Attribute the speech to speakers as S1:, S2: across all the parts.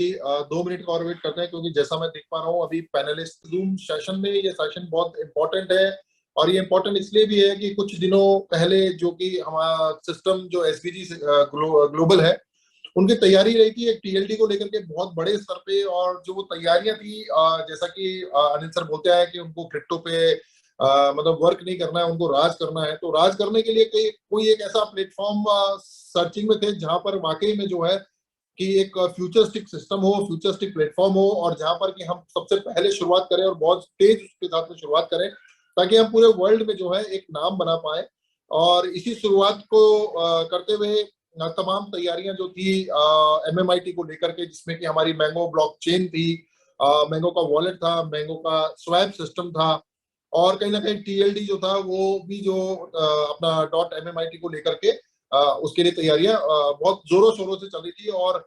S1: 2 minute का और wait करते हैं, क्योंकि जैसा मैं देख पा रहा हूँ अभी पैनलिस्ट जूम सेशन में ये सेशन बहुत इंपॉर्टेंट है। और ये इंपॉर्टेंट इसलिए भी है कि कुछ दिनों पहले जो कि हमारा सिस्टम जो एसवीजी ग्लोबल है, उनकी तैयारी रही थी एक टीएलडी को लेकर के बहुत बड़े स्तर पे। और जो वो तैयारियां थी, जैसा कि अनिल सर बोलते हैं कि उनको क्रिप्टो पे मतलब वर्क नहीं करना है, उनको राज करना है। तो राज करने के लिए कोई एक ऐसा प्लेटफॉर्म सर्चिंग में थे जहां पर वाकई में जो है कि एक फ्यूचरिस्टिक सिस्टम हो, फ्यूचरिस्टिक प्लेटफॉर्म हो, और जहां पर कि हम सबसे पहले शुरुआत करें और बहुत तेज उसके साथ में शुरुआत करें, ताकि हम पूरे वर्ल्ड में जो है एक नाम बना पाए। और इसी शुरुआत को करते हुए तमाम तैयारियां जो थी एमएमआईटी को लेकर के, जिसमें कि हमारी मैंगो ब्लॉकचेन थी, मैंगो का वॉलेट था, मैंगो का स्वैप सिस्टम था, और कहीं ना कहीं टीएलडी जो था वो भी जो अपना डॉट एमएमआईटी को लेकर के उसके लिए तैयारियां बहुत जोरों शोरों से चल रही थी। और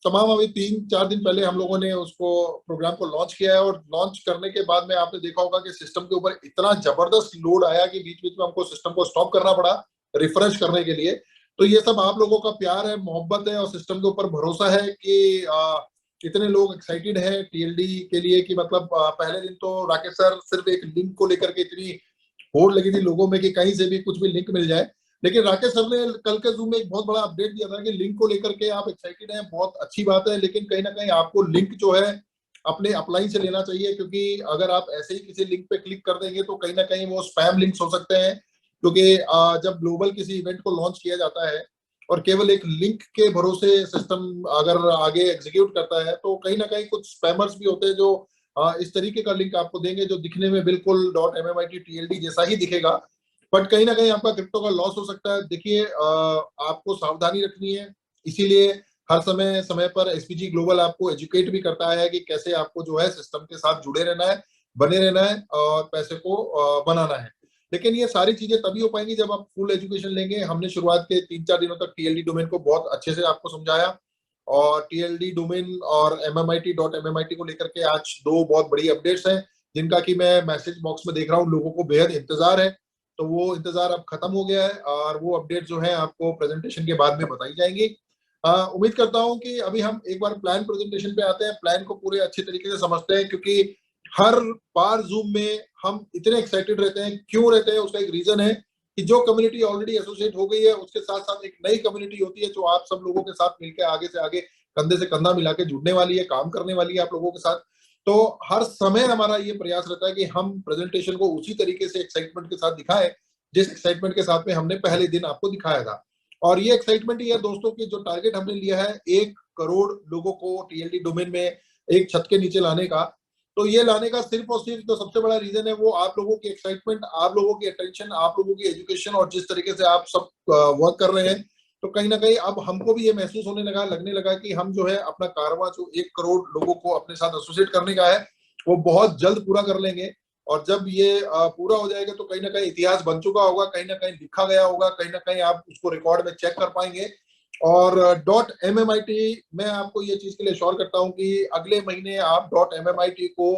S1: तमाम अभी 3-4 दिन पहले हम लोगों ने उसको प्रोग्राम को लॉन्च किया है। और लॉन्च करने के बाद में आपने देखा होगा कि सिस्टम के ऊपर इतना जबरदस्त लोड आया कि बीच बीच में हमको सिस्टम को स्टॉप करना पड़ा रिफ्रेश करने के लिए। तो ये सब आप लोगों का प्यार है, मोहब्बत है और सिस्टम के ऊपर भरोसा है कि इतने लोग एक्साइटेड हैं टीएलडी के लिए कि मतलब पहले दिन तो राकेश सर सिर्फ एक लिंक को लेकर के इतनी होड़ लगी थी लोगों में कि कहीं से भी कुछ भी लिंक मिल जाए। लेकिन राकेश सर ने कल के जूम में एक बहुत बड़ा अपडेट दिया था कि लिंक को लेकर के आप एक्साइटेड हैं, बहुत अच्छी बात है, लेकिन कहीं ना कहीं आपको लिंक जो है अपने अपलाइन से लेना चाहिए। क्योंकि अगर आप ऐसे ही किसी लिंक पे क्लिक कर देंगे तो कहीं ना कहीं वो स्पैम लिंक्स हो सकते हैं। क्योंकि जब ग्लोबल किसी इवेंट को लॉन्च किया जाता है और केवल एक लिंक के भरोसे सिस्टम अगर आगे एग्जीक्यूट करता है, तो कहीं ना कहीं कुछ स्पैमर्स भी होते हैं जो इस तरीके का लिंक आपको देंगे जो दिखने में बिल्कुल डॉट एमएमआईटी टीएलडी जैसा ही दिखेगा, बट कहीं ना कहीं आपका क्रिप्टो का लॉस हो सकता है। देखिए, आपको सावधानी रखनी है। इसीलिए हर समय समय पर एसपीजी ग्लोबल आपको एजुकेट भी करता है कि कैसे आपको जो है सिस्टम के साथ जुड़े रहना है, बने रहना है और पैसे को बनाना है। लेकिन ये सारी चीजें तभी हो पाएंगी जब आप फुल एजुकेशन लेंगे। हमने शुरुआत के 3-4 दिनों तक टीएलडी डोमेन को बहुत अच्छे से आपको समझाया, और टीएलडी डोमेन और एमएमआईटी डॉट एमएमआईटी को लेकर के आज 2 बहुत बड़ी अपडेट्स हैं, जिनका कि मैं मैसेज बॉक्स में देख रहा हूँ लोगों को बेहद इंतजार है। तो वो इंतजार अब खत्म हो गया है और वो अपडेट जो है आपको प्रेजेंटेशन के बाद में बताई जाएंगी। उम्मीद करता हूं कि अभी हम एक बार प्लान प्रेजेंटेशन पे आते हैं, प्लान को पूरे अच्छे तरीके से समझते हैं। क्योंकि हर बार जूम में हम इतने एक्साइटेड रहते हैं, क्यों रहते हैं उसका एक रीजन है कि जो कम्युनिटी ऑलरेडी एसोसिएट हो गई है उसके साथ साथ एक नई कम्युनिटी होती है जो आप सब लोगों के साथ मिलकर आगे से आगे कंधे से कंधा मिला के जुड़ने वाली है, काम करने वाली है आप लोगों के साथ। तो हर समय हमारा ये प्रयास रहता है कि हम प्रेजेंटेशन को उसी तरीके से एक्साइटमेंट के साथ दिखाएं जिस एक्साइटमेंट के साथ में हमने पहले दिन आपको दिखाया था। और ये एक्साइटमेंट ही है दोस्तों की जो टारगेट हमने लिया है 1 करोड़ लोगों को टीएलडी डोमेन में एक छत के नीचे लाने का। तो ये लाने का सिर्फ और सिर्फ जो सबसे बड़ा रीजन है वो आप लोगों की एक्साइटमेंट, आप लोगों की अटेंशन, आप लोगों की एजुकेशन और जिस तरीके से आप सब वर्क कर रहे हैं। तो कहीं ना कहीं अब हमको भी ये महसूस होने लगा, लगने लगा कि हम जो है अपना कारवां जो 1 करोड़ लोगों को अपने साथ एसोसिएट करने का है वो बहुत जल्द पूरा कर लेंगे। और जब ये पूरा हो जाएगा तो कहीं ना कहीं इतिहास बन चुका होगा, कहीं ना कहीं लिखा गया होगा, कहीं ना कहीं आप उसको रिकॉर्ड में चेक कर पाएंगे। और डॉट एमएमआईटी, मैं आपको ये चीज के लिए श्योर करता हूं कि अगले महीने आप डॉट एमएमआईटी को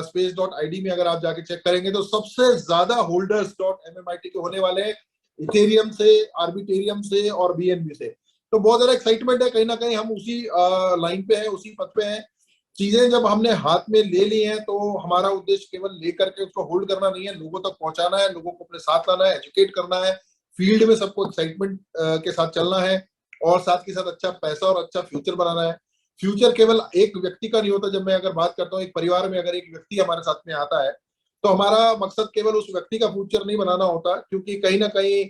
S1: स्पेस डॉट आईडी में अगर आप जाके चेक करेंगे तो सबसे ज्यादा होल्डर्स डॉट एमएमआईटी के होने वाले हैं, इथेरियम से, आर्बिटेरियम से और बीएनबी से। तो बहुत ज्यादा एक्साइटमेंट है, कहीं ना कहीं हम उसी लाइन पे हैं, उसी पथ पे हैं। चीजें जब हमने हाथ में ले ली हैं तो हमारा उद्देश्य केवल लेकर के उसको होल्ड करना नहीं है, लोगों तक पहुंचाना है, लोगों को अपने साथ लाना है, एजुकेट करना है, फील्ड में सबको एक्साइटमेंट के साथ चलना है, और साथ के साथ अच्छा पैसा और अच्छा फ्यूचर बनाना है। फ्यूचर केवल एक व्यक्ति का नहीं होता। जब मैं अगर बात करता हूँ एक परिवार में अगर एक व्यक्ति हमारे साथ में आता है तो हमारा मकसद केवल उस व्यक्ति का फ्यूचर नहीं बनाना होता, क्योंकि कहीं ना कहीं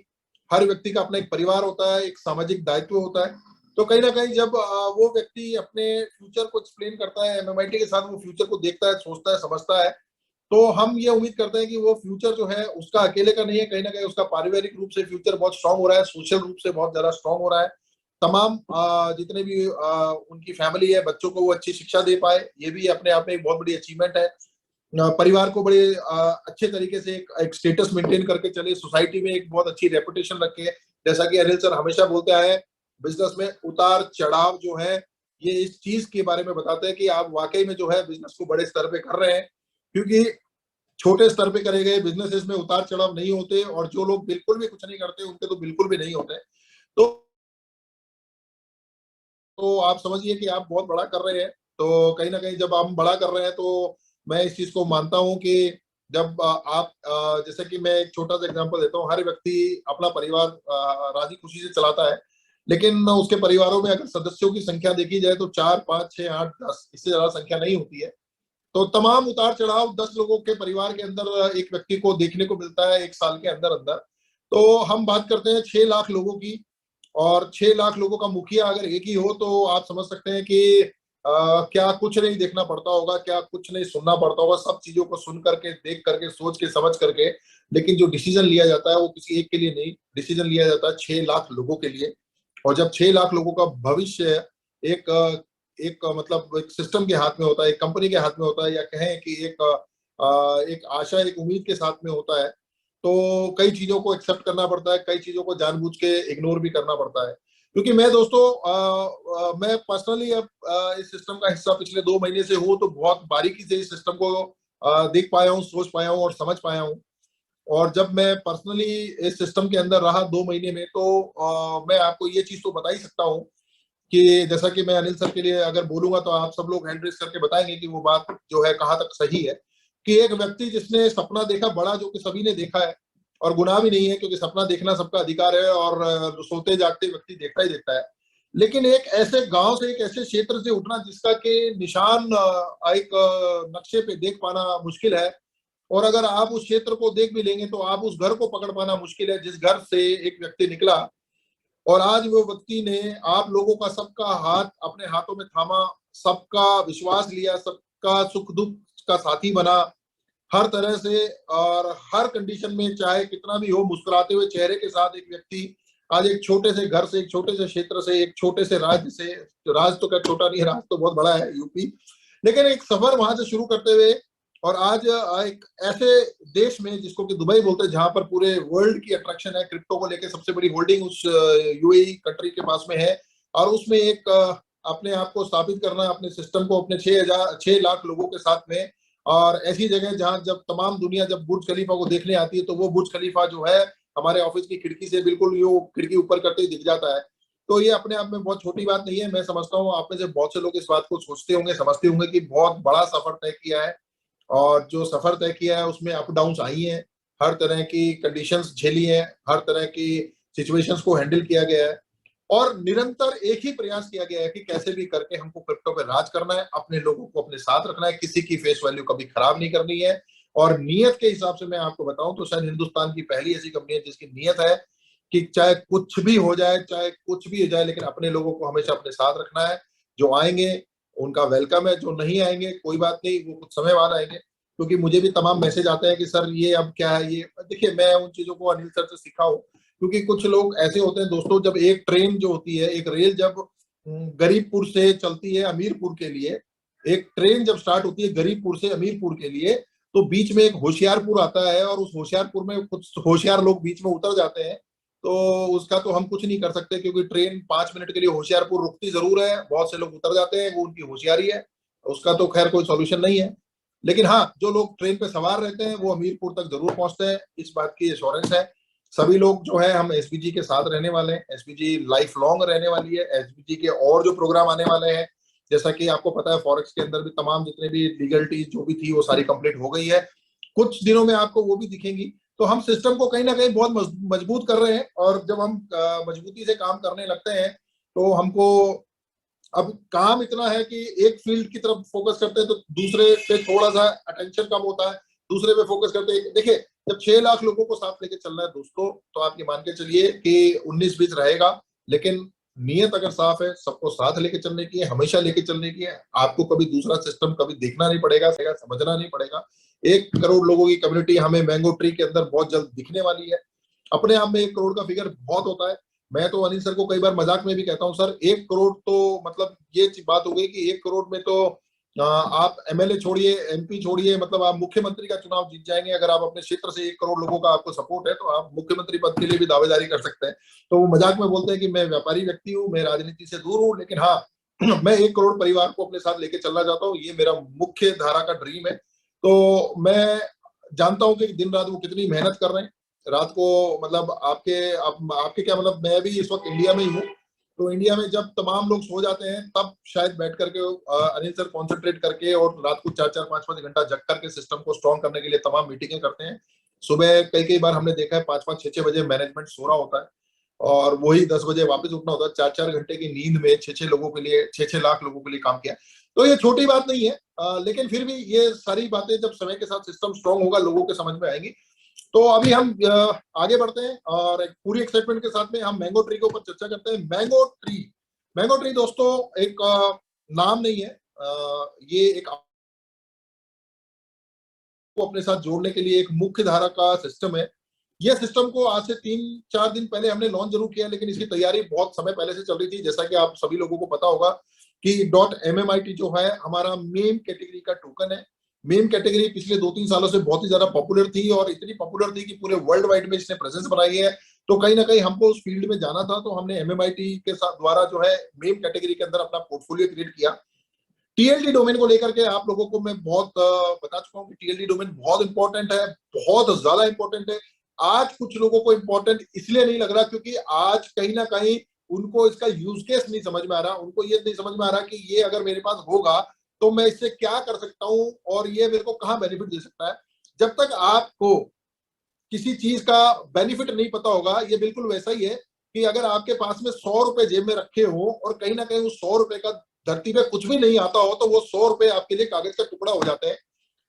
S1: हर व्यक्ति का अपना एक परिवार होता है, एक सामाजिक दायित्व होता है। तो कहीं ना कहीं जब वो व्यक्ति अपने फ्यूचर को एक्सप्लेन करता है एमएमआईटी के साथ, वो फ्यूचर को देखता है, सोचता है, समझता है, तो हम ये उम्मीद करते हैं कि वो फ्यूचर जो है उसका अकेले का नहीं है, कहीं ना कहीं उसका पारिवारिक रूप से फ्यूचर बहुत स्ट्रांग हो रहा है, सोशल रूप से बहुत ज्यादा स्ट्रांग हो रहा है। तमाम जितने भी उनकी फैमिली है, बच्चों को वो अच्छी शिक्षा दे पाए, ये भी अपने आप में एक बहुत बड़ी अचीवमेंट है। परिवार को बड़े अच्छे तरीके से एक स्टेटस मेंटेन करके चले, सोसाइटी में एक बहुत अच्छी रेपुटेशन रखे। जैसा कि अनिल सर हमेशा बोलते आए, बिजनेस में उतार चढ़ाव जो है ये इस चीज के बारे में बताते हैं कि आप वाकई में जो है बिजनेस को बड़े स्तर पे कर रहे हैं। क्योंकि छोटे स्तर पे करे गए बिजनेसेस में उतार चढ़ाव नहीं होते, और जो लोग बिल्कुल भी कुछ नहीं करते उनके तो बिल्कुल भी नहीं होते। तो तो आप समझिए कि आप बहुत बड़ा कर रहे हैं। तो कहीं ना कहीं जब हम बड़ा कर रहे हैं तो मैं इस चीज को मानता हूं कि जब आप जैसे कि मैं एक छोटा सा एग्जांपल देता हूँ, हर व्यक्ति अपना परिवार राजी खुशी से चलाता है, लेकिन उसके परिवारों में अगर सदस्यों की संख्या देखी जाए तो 4, 5, 6, 8, 10, इससे ज्यादा संख्या नहीं होती है। तो तमाम उतार चढ़ाव 10 लोगों के परिवार के अंदर एक व्यक्ति को देखने को मिलता है एक साल के अंदर अंदर। तो हम बात करते हैं 6 लाख लोगों की, और 6 लाख लोगों का मुखिया अगर एक ही हो तो आप समझ सकते हैं कि क्या कुछ नहीं देखना पड़ता होगा, क्या कुछ नहीं सुनना पड़ता होगा, सब चीजों को सुन करके, देख करके, सोच के, समझ करके। लेकिन जो डिसीजन लिया जाता है वो किसी एक के लिए नहीं, डिसीजन लिया जाता है 6 लाख लोगों के लिए। और जब 6 लाख लोगों का भविष्य एक एक मतलब एक सिस्टम के हाथ में होता है, एक कंपनी के हाथ में होता है, या कहें कि एक आशा, एक उम्मीद के साथ में होता है, तो कई चीजों को एक्सेप्ट करना पड़ता है, कई चीजों को जानबूझ के इग्नोर भी करना पड़ता है। क्योंकि मैं दोस्तों मैं पर्सनली अब इस सिस्टम का हिस्सा पिछले 2 महीने से हूँ, तो बहुत बारीकी से इस सिस्टम को देख पाया हूँ, सोच पाया हूँ और समझ पाया हूँ। और जब मैं पर्सनली इस सिस्टम के अंदर रहा 2 महीने में, तो मैं आपको ये चीज तो बता ही सकता हूँ कि जैसा कि मैं अनिल सर के लिए अगर बोलूंगा तो आप सब लोग हैंड रेस करके बताएंगे कि वो बात जो है कहाँ तक सही है। कि एक व्यक्ति जिसने सपना देखा बड़ा, जो कि सभी ने देखा है, और गुनाह भी नहीं है क्योंकि सपना देखना सबका अधिकार है, और सोते जागते व्यक्ति देखता ही देखता है। लेकिन एक ऐसे गांव से, एक ऐसे क्षेत्र से उठना जिसका के निशान एक नक्शे पे देख पाना मुश्किल है, और अगर आप उस क्षेत्र को देख भी लेंगे तो आप उस घर को पकड़ पाना मुश्किल है जिस घर से एक व्यक्ति निकला। और आज वो व्यक्ति ने आप लोगों का सबका हाथ अपने हाथों में थामा, सबका विश्वास लिया, सबका सुख दुख का साथी बना, हर तरह से और हर कंडीशन में, चाहे कितना भी हो, मुस्कुराते हुए चेहरे के साथ एक व्यक्ति आज एक छोटे से घर से, एक छोटे से क्षेत्र से, एक छोटे से राज्य से, राज्य तो क्या छोटा नहीं है, राज्य तो बहुत बड़ा है यूपी, लेकिन एक सफर वहां से शुरू करते हुए और आज एक ऐसे देश में जिसको कि दुबई बोलते हैं, जहां पर पूरे वर्ल्ड की अट्रैक्शन है, क्रिप्टो को लेकर सबसे बड़ी होल्डिंग उस यूएई कंट्री के पास में है, और उसमें एक अपने आप को स्थापित करना, अपने सिस्टम को अपने 6 लाख लोगों के साथ में, और ऐसी जगह जहां जब तमाम दुनिया जब बुर्ज खलीफा को देखने आती है तो वो बुर्ज खलीफा जो है हमारे ऑफिस की खिड़की से बिल्कुल यो खिड़की ऊपर करते ही दिख जाता है। तो ये अपने आप में बहुत छोटी बात नहीं है। मैं समझता हूँ आप में से बहुत से लोग इस बात को सोचते होंगे, समझते होंगे कि बहुत बड़ा सफर तय किया है, और जो सफर तय किया है उसमें अप डाउन्स आई हैं, हर तरह की कंडीशंस झेली हैं, हर तरह की सिचुएशंस को हैंडल किया गया है, और निरंतर एक ही प्रयास किया गया है कि कैसे भी करके हमको क्रिप्टो पे राज करना है, अपने लोगों को अपने साथ रखना है, किसी की फेस वैल्यू कभी खराब नहीं करनी है। और नियत के हिसाब से मैं आपको बताऊं तो शायद हिंदुस्तान की पहली ऐसी कंपनी है जिसकी नियत है कि चाहे कुछ भी हो जाए, चाहे कुछ भी हो जाए, लेकिन अपने लोगों को हमेशा अपने साथ रखना है। जो आएंगे उनका वेलकम है, जो नहीं आएंगे कोई बात नहीं, वो कुछ समय बाद आएंगे। क्योंकि मुझे भी तमाम मैसेज आते हैं कि सर ये अब क्या है, ये देखिए मैं उन चीजों को अनिल सर से सीखा हूँ। क्योंकि कुछ लोग ऐसे होते हैं दोस्तों, जब एक ट्रेन जो होती है, एक रेल जब गरीबपुर से चलती है अमीरपुर के लिए, एक ट्रेन जब स्टार्ट होती है गरीबपुर से अमीरपुर के लिए, तो बीच में एक होशियारपुर आता है, और उस होशियारपुर में कुछ होशियार लोग बीच में उतर जाते हैं। तो उसका तो हम कुछ नहीं कर सकते, क्योंकि ट्रेन 5 मिनट के लिए होशियारपुर रुकती जरूर है, बहुत से लोग उतर जाते हैं, वो उनकी होशियारी है, उसका तो खैर कोई सॉल्यूशन नहीं है। लेकिन हाँ, जो लोग ट्रेन पे सवार रहते हैं वो अमीरपुर तक जरूर पहुंचते हैं, इस बात की एश्योरेंस है। सभी लोग जो है, हम एसपीजी के साथ रहने वाले हैं, एसपीजी लाइफ लॉन्ग रहने वाली है, एसपीजी के और जो प्रोग्राम आने वाले हैं, जैसा कि आपको पता है फॉरेक्स के अंदर भी तमाम जितने भी लीगलिटीज जो भी थी वो सारी कंप्लीट हो गई है, कुछ दिनों में आपको वो भी दिखेंगी। तो हम सिस्टम को कहीं ना कहीं बहुत मजबूत कर रहे हैं, और जब हम मजबूती से काम करने लगते हैं तो हमको अब काम इतना है कि एक फील्ड की तरफ फोकस करते हैं तो दूसरे पे थोड़ा सा अटेंशन कम होता है, दूसरे पे फोकस करते हैं। देखिए, जब 6 लाख लोगों को साथ लेके चलना है दोस्तों, तो आप ये मान के चलिए कि 19-20 रहेगा, लेकिन नियत अगर साफ है, सबको साथ लेके चलने की है, हमेशा लेके चलने की है। आपको कभी दूसरा सिस्टम कभी देखना नहीं पड़ेगा, समझना नहीं पड़ेगा। 1 करोड़ लोगों की कम्युनिटी हमें मैंगो ट्री के अंदर बहुत जल्द दिखने वाली है। अपने आप में 1 करोड़ का फिगर बहुत होता है। मैं तो अनिल सर को कई बार मजाक में भी कहता हूँ, सर 1 करोड़ तो मतलब ये बात हो गई कि 1 करोड़ में तो आप एमएलए छोड़िए, एमपी छोड़िए, मतलब आप मुख्यमंत्री का चुनाव जीत जाएंगे। अगर आप अपने क्षेत्र से 1 करोड़ लोगों का आपको सपोर्ट है तो आप मुख्यमंत्री पद के लिए भी दावेदारी कर सकते हैं। तो वो मजाक में बोलते हैं कि मैं व्यापारी व्यक्ति हूँ, मैं राजनीति से दूर हूँ, लेकिन हाँ मैं 1 करोड़ परिवार को अपने साथ लेके चलना चाहता हूँ, ये मेरा मुख्य धारा का ड्रीम है। तो मैं जानता हूँ कि दिन रात वो कितनी मेहनत कर रहे हैं, रात को मतलब आपके क्या मतलब, मैं भी इस वक्त इंडिया में ही हूँ, तो इंडिया में जब तमाम लोग सो जाते हैं तब शायद बैठ करके अनिल सर कॉन्सेंट्रेट करके और रात को 4-4, 5-5 घंटा जग करके सिस्टम को स्ट्रॉन्ग करने के लिए तमाम मीटिंगें करते हैं। सुबह कई कई बार हमने देखा है 5-5, 6-6 बजे मैनेजमेंट सो रहा होता है और वही 10 बजे वापस उठना होता है। 4-4 घंटे की नींद में 6-6 लोगों के लिए, 6-6 लाख लोगों के लिए काम किया। तो ये छोटी बात नहीं है, लेकिन फिर भी ये सारी बातें जब समय के साथ सिस्टम स्ट्रॉन्ग होगा लोगों के समझ में आएंगी। तो अभी हम आगे बढ़ते हैं और एक पूरी एक्साइटमेंट के साथ में हम मैंगो ट्री के ऊपर चर्चा करते हैं। मैंगो ट्री, मैंगो ट्री दोस्तों एक नाम नहीं है, ये एक को अपने साथ जोड़ने के लिए एक मुख्य धारा का सिस्टम है। यह सिस्टम को आज से 3-4 दिन पहले हमने लॉन्च जरूर किया, लेकिन इसकी तैयारी बहुत समय पहले से चल रही थी। जैसा कि आप सभी लोगों को पता होगा कि डॉट MMIT जो है हमारा मेम कैटेगरी का टोकन है। मेम कैटेगरी पिछले 2-3 सालों से बहुत ही ज्यादा पॉपुलर थी और इतनी पॉपुलर थी कि पूरे वर्ल्ड वाइड में इसने प्रेजेंस बनाई है। तो कहीं ना कहीं हमको उस फील्ड में जाना था, तो हमने MMIT के साथ द्वारा जो है मेम कैटेगरी के अंदर अपना पोर्टफोलियो क्रिएट किया। TLD डोमेन को लेकर के आप लोगों को मैं बहुत बता चुका हूं कि TLD डोमेन बहुत इंपॉर्टेंट है, बहुत ज्यादा इंपॉर्टेंट है। आज कुछ लोगों को इंपॉर्टेंट इसलिए नहीं लग रहा क्योंकि आज कहीं ना कहीं उनको इसका यूज केस नहीं समझ में आ रहा, उनको ये नहीं समझ में आ रहा कि ये अगर मेरे पास होगा तो मैं इससे क्या कर सकता हूं और ये मेरे को कहाँ बेनिफिट दे सकता है। जब तक आपको किसी चीज का बेनिफिट नहीं पता होगा, ये बिल्कुल वैसा ही है कि अगर आपके पास में 100 रुपए जेब में रखे हो और कहीं ना कहीं उस 100 रुपए का धरती पे कुछ भी नहीं आता हो, तो वो 100 रुपए आपके लिए कागज का टुकड़ा हो जाते हैं।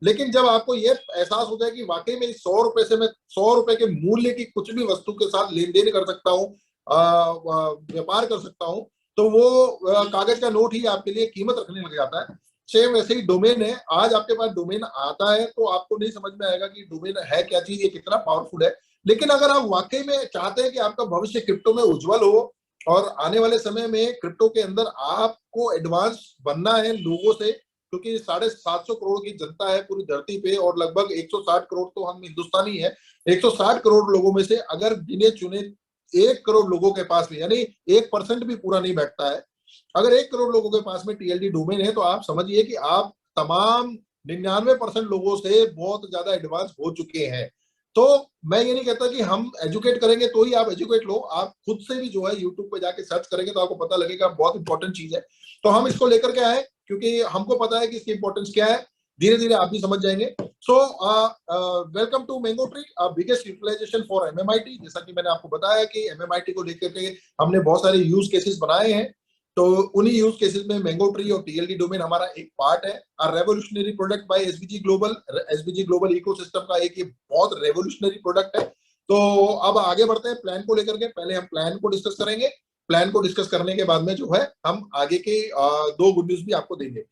S1: लेकिन जब आपको ये एहसास हो जाए कि वाकई में इस 100 रुपए से मैं 100 रुपए के मूल्य की कुछ भी वस्तु के साथ लेन देन कर सकता हूँ, व्यापार कर सकता हूँ, तो वो कागज का नोट ही आपके लिए कीमत रखने लग जाता है। सेम वैसे ही डोमेन है। आज आपके पास डोमेन आता है तो आपको नहीं समझ में आएगा कि डोमेन है क्या चीज, ये कितना पावरफुल है। लेकिन अगर आप वाकई में चाहते हैं कि आपका भविष्य क्रिप्टो में उज्जवल हो और आने वाले समय में क्रिप्टो के अंदर आपको एडवांस बनना है लोगों से, क्योंकि 750 करोड़ की जनता है पूरी धरती पे और लगभग 160 करोड़ तो हम हिंदुस्तानी है। 160 करोड़ लोगों में से अगर गिने चुने 1 करोड़ लोगों के पास में, यानी 1% भी पूरा नहीं बैठता है, अगर 1 करोड़ लोगों के पास में TLD डोमेन है, तो आप समझिए कि आप तमाम 99% लोगों से बहुत ज्यादा एडवांस हो चुके हैं। तो मैं ये नहीं कहता कि हम एजुकेट करेंगे तो ही आप एजुकेट लो, आप खुद से भी जो है यूट्यूब पे जाके सर्च करेंगे तो आपको पता लगेगा, बहुत इंपॉर्टेंट चीज है। तो हम इसको लेकर के आए क्योंकि हमको पता है कि इसकी इंपॉर्टेंस क्या है। धीरे धीरे आप भी समझ जाएंगे। So welcome to Mango Tree, biggest utilization for MMIT। जैसा कि मैंने आपको बताया कि MMIT को लेकर के हमने बहुत सारे यूज केसेस बनाए हैं, तो उन्हीं यूज केसेस में मैंगो ट्री और TLD डोमेन हमारा एक पार्ट है। Revolutionary product by SBG global, SBG global ecosystem का एक ये बहुत रेवोल्यूशनरी प्रोडक्ट है। तो अब आगे बढ़ते हैं प्लान को लेकर के। पहले हम प्लान को डिस्कस करेंगे, प्लान को डिस्कस करने के बाद में जो है हम आगे के 2 गुड न्यूज भी आपको देंगे।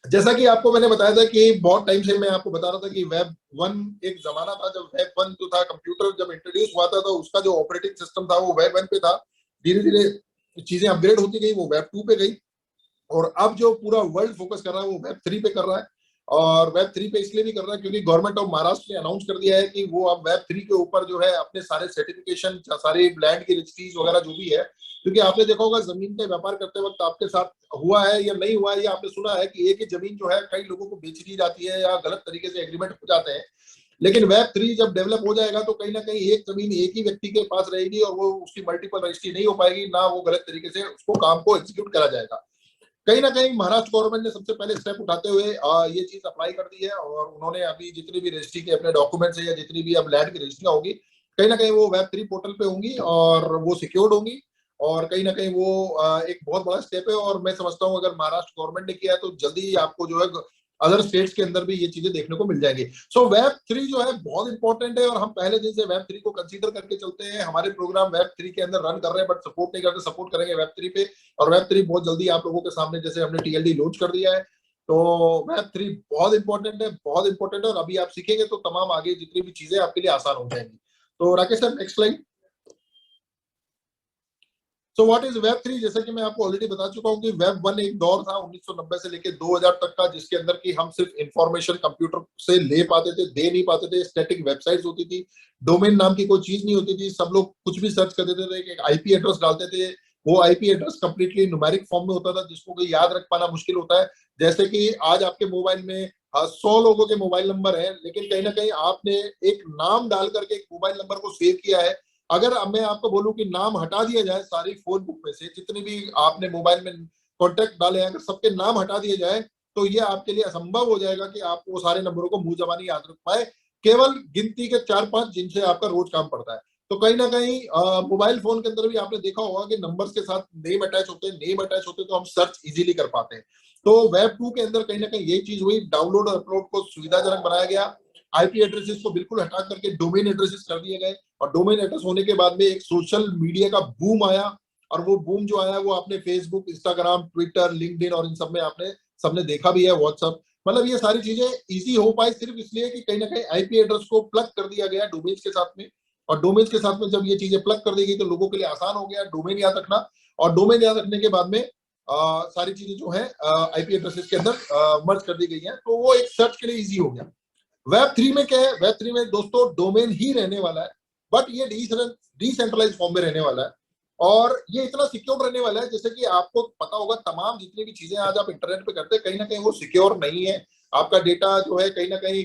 S1: जैसा कि आपको मैंने बताया था कि बहुत टाइम से मैं आपको बता रहा था कि वेब 1 एक जमाना था जब वेब 1 जो था, कंप्यूटर जब इंट्रोड्यूस हुआ था तो उसका जो ऑपरेटिंग सिस्टम था वो वेब 1 पे था। धीरे धीरे चीजें अपग्रेड होती गई, वो वेब 2 पे गई और अब जो पूरा वर्ल्ड फोकस कर रहा है वो वेब 3 पे कर रहा है। और वेब 3 पे इसलिए भी कर रहा है क्योंकि गवर्नमेंट ऑफ महाराष्ट्र ने अनाउंस कर दिया है कि वो अब वेब 3 के ऊपर जो है अपने सारे सर्टिफिकेशन, सारे लैंड की रजिस्ट्रीज वगैरह जो भी है, क्योंकि आपने देखा होगा जमीन का व्यापार करते वक्त आपके साथ हुआ है या नहीं हुआ है, या आपने सुना है कि एक ही जमीन जो है कई लोगों को बेच दी जाती है या गलत तरीके से एग्रीमेंट हो जाते हैं। लेकिन वेब 3 जब डेवलप हो जाएगा तो कहीं ना कहीं एक जमीन एक ही व्यक्ति के पास रहेगी और वो उसकी मल्टीपल रजिस्ट्री नहीं हो पाएगी, ना वो गलत तरीके से उसको काम को एग्जीक्यूट करा जाएगा। कहीं ना कहीं महाराष्ट्र गवर्नमेंट ने सबसे पहले स्टेप उठाते हुए ये चीज अप्लाई कर दी है और उन्होंने अभी जितनी भी रजिस्ट्री के अपने डॉक्यूमेंट्स है या जितनी भी अब लैंड की रजिस्ट्रियां होगी, कहीं ना कहीं वो वेब 3 पोर्टल पे होंगी और वो सिक्योर्ड होंगी। और कहीं ना कहीं वो एक बहुत बड़ा स्टेप है और मैं समझता हूँ अगर महाराष्ट्र गवर्नमेंट ने किया है तो जल्दी ही आपको जो है अदर स्टेट्स के अंदर भी ये चीजें देखने को मिल जाएंगी। सो वेब 3 जो है बहुत इंपॉर्टेंट है और हम पहले दिन से वेब 3 को कंसीडर करके चलते हैं। हमारे प्रोग्राम वेब 3 के अंदर रन कर रहे हैं बट सपोर्ट नहीं करते, सपोर्ट करेंगे वेब 3 पे। और वेब 3 बहुत जल्दी आप लोगों के सामने, जैसे हमने TLD लॉन्च कर दिया है, तो वेब 3 बहुत इंपॉर्टेंट है, बहुत इंपॉर्टेंट है और अभी आप सीखेंगे तो तमाम आगे जितनी भी चीजें आपके लिए आसान हो जाएंगी। तो Rakesh sir next slide. So what is web 3? जैसा कि मैं आपको ऑलरेडी बता चुका हूं कि वेब 1 एक दौर था 1990 से लेकर 2000 तक का, जिसके अंदर की हम सिर्फ इंफॉर्मेशन कंप्यूटर से ले पाते थे, दे नहीं पाते थे। स्टैटिक वेबसाइट्स होती थी, डोमेन नाम की कोई चीज नहीं होती थी। सब लोग कुछ भी सर्च कर देते थे, एक IP एड्रेस डालते थे, वो IP address completely numeric form में होता था जिसको कोई याद रख पाना मुश्किल होता है। जैसे कि आज आपके मोबाइल में 100 लोगों के मोबाइल नंबर है, लेकिन कहीं ना कहीं आपने एक नाम डाल करके एक मोबाइल नंबर को सेव किया है, अगर अब मैं आपको बोलूं कि नाम हटा दिया जाए सारी फोन बुक में से, जितने भी आपने मोबाइल में कॉन्टेक्ट डाले हैं, अगर सबके नाम हटा दिए जाए तो ये आपके लिए असंभव हो जाएगा कि आप वो सारे नंबरों को मुंह जबानी याद रख पाए, केवल गिनती के 4-5 जिनसे आपका रोज काम पड़ता है। तो कहीं ना कहीं मोबाइल फोन के अंदर भी आपने देखा होगा कि नंबर्स के साथ नेम अटैच होते हैं, नेम अटैच होते हैं तो हम सर्च इजीली कर पाते हैं। तो वेब 2 के अंदर कहीं ना कहीं यही चीज हुई, डाउनलोड और अपलोड को सुविधाजनक बनाया गया, आईपी एड्रेसेस को बिल्कुल हटा करके डोमेन एड्रेसेस कर दिए गए, और डोमेन एड्रेस होने के बाद में एक सोशल मीडिया का बूम आया, और वो बूम जो आया वो आपने फेसबुक, इंस्टाग्राम, ट्विटर, लिंक्डइन और इन सब में आपने सबने देखा भी है, व्हाट्सएप, मतलब ये सारी चीजें इजी हो पाई सिर्फ इसलिए कि कहीं ना कहीं आईपी एड्रेस को प्लग कर दिया गया डोमेन्स के साथ में, और डोमेन्स के साथ में जब ये चीजें प्लग कर दी गई तो लोगों के लिए आसान हो गया डोमेन याद रखना, और डोमेन याद रखने के बाद में सारी चीजें जो है आईपी एड्रेसेस के अंदर मर्ज कर दी गई हैं, तो वो एक सर्च के लिए इजी हो गया। वेब 3 में क्या है, वेब 3 में दोस्तों डोमेन ही रहने वाला है, बट ये डिसेंट्रलाइज फॉर्म में रहने वाला है, और ये इतना सिक्योर रहने वाला है, जैसे कि आपको पता होगा तमाम जितनी भी चीजें आज आप इंटरनेट पे करते हैं कहीं ना कहीं वो सिक्योर नहीं है। आपका डेटा जो है कहीं ना कहीं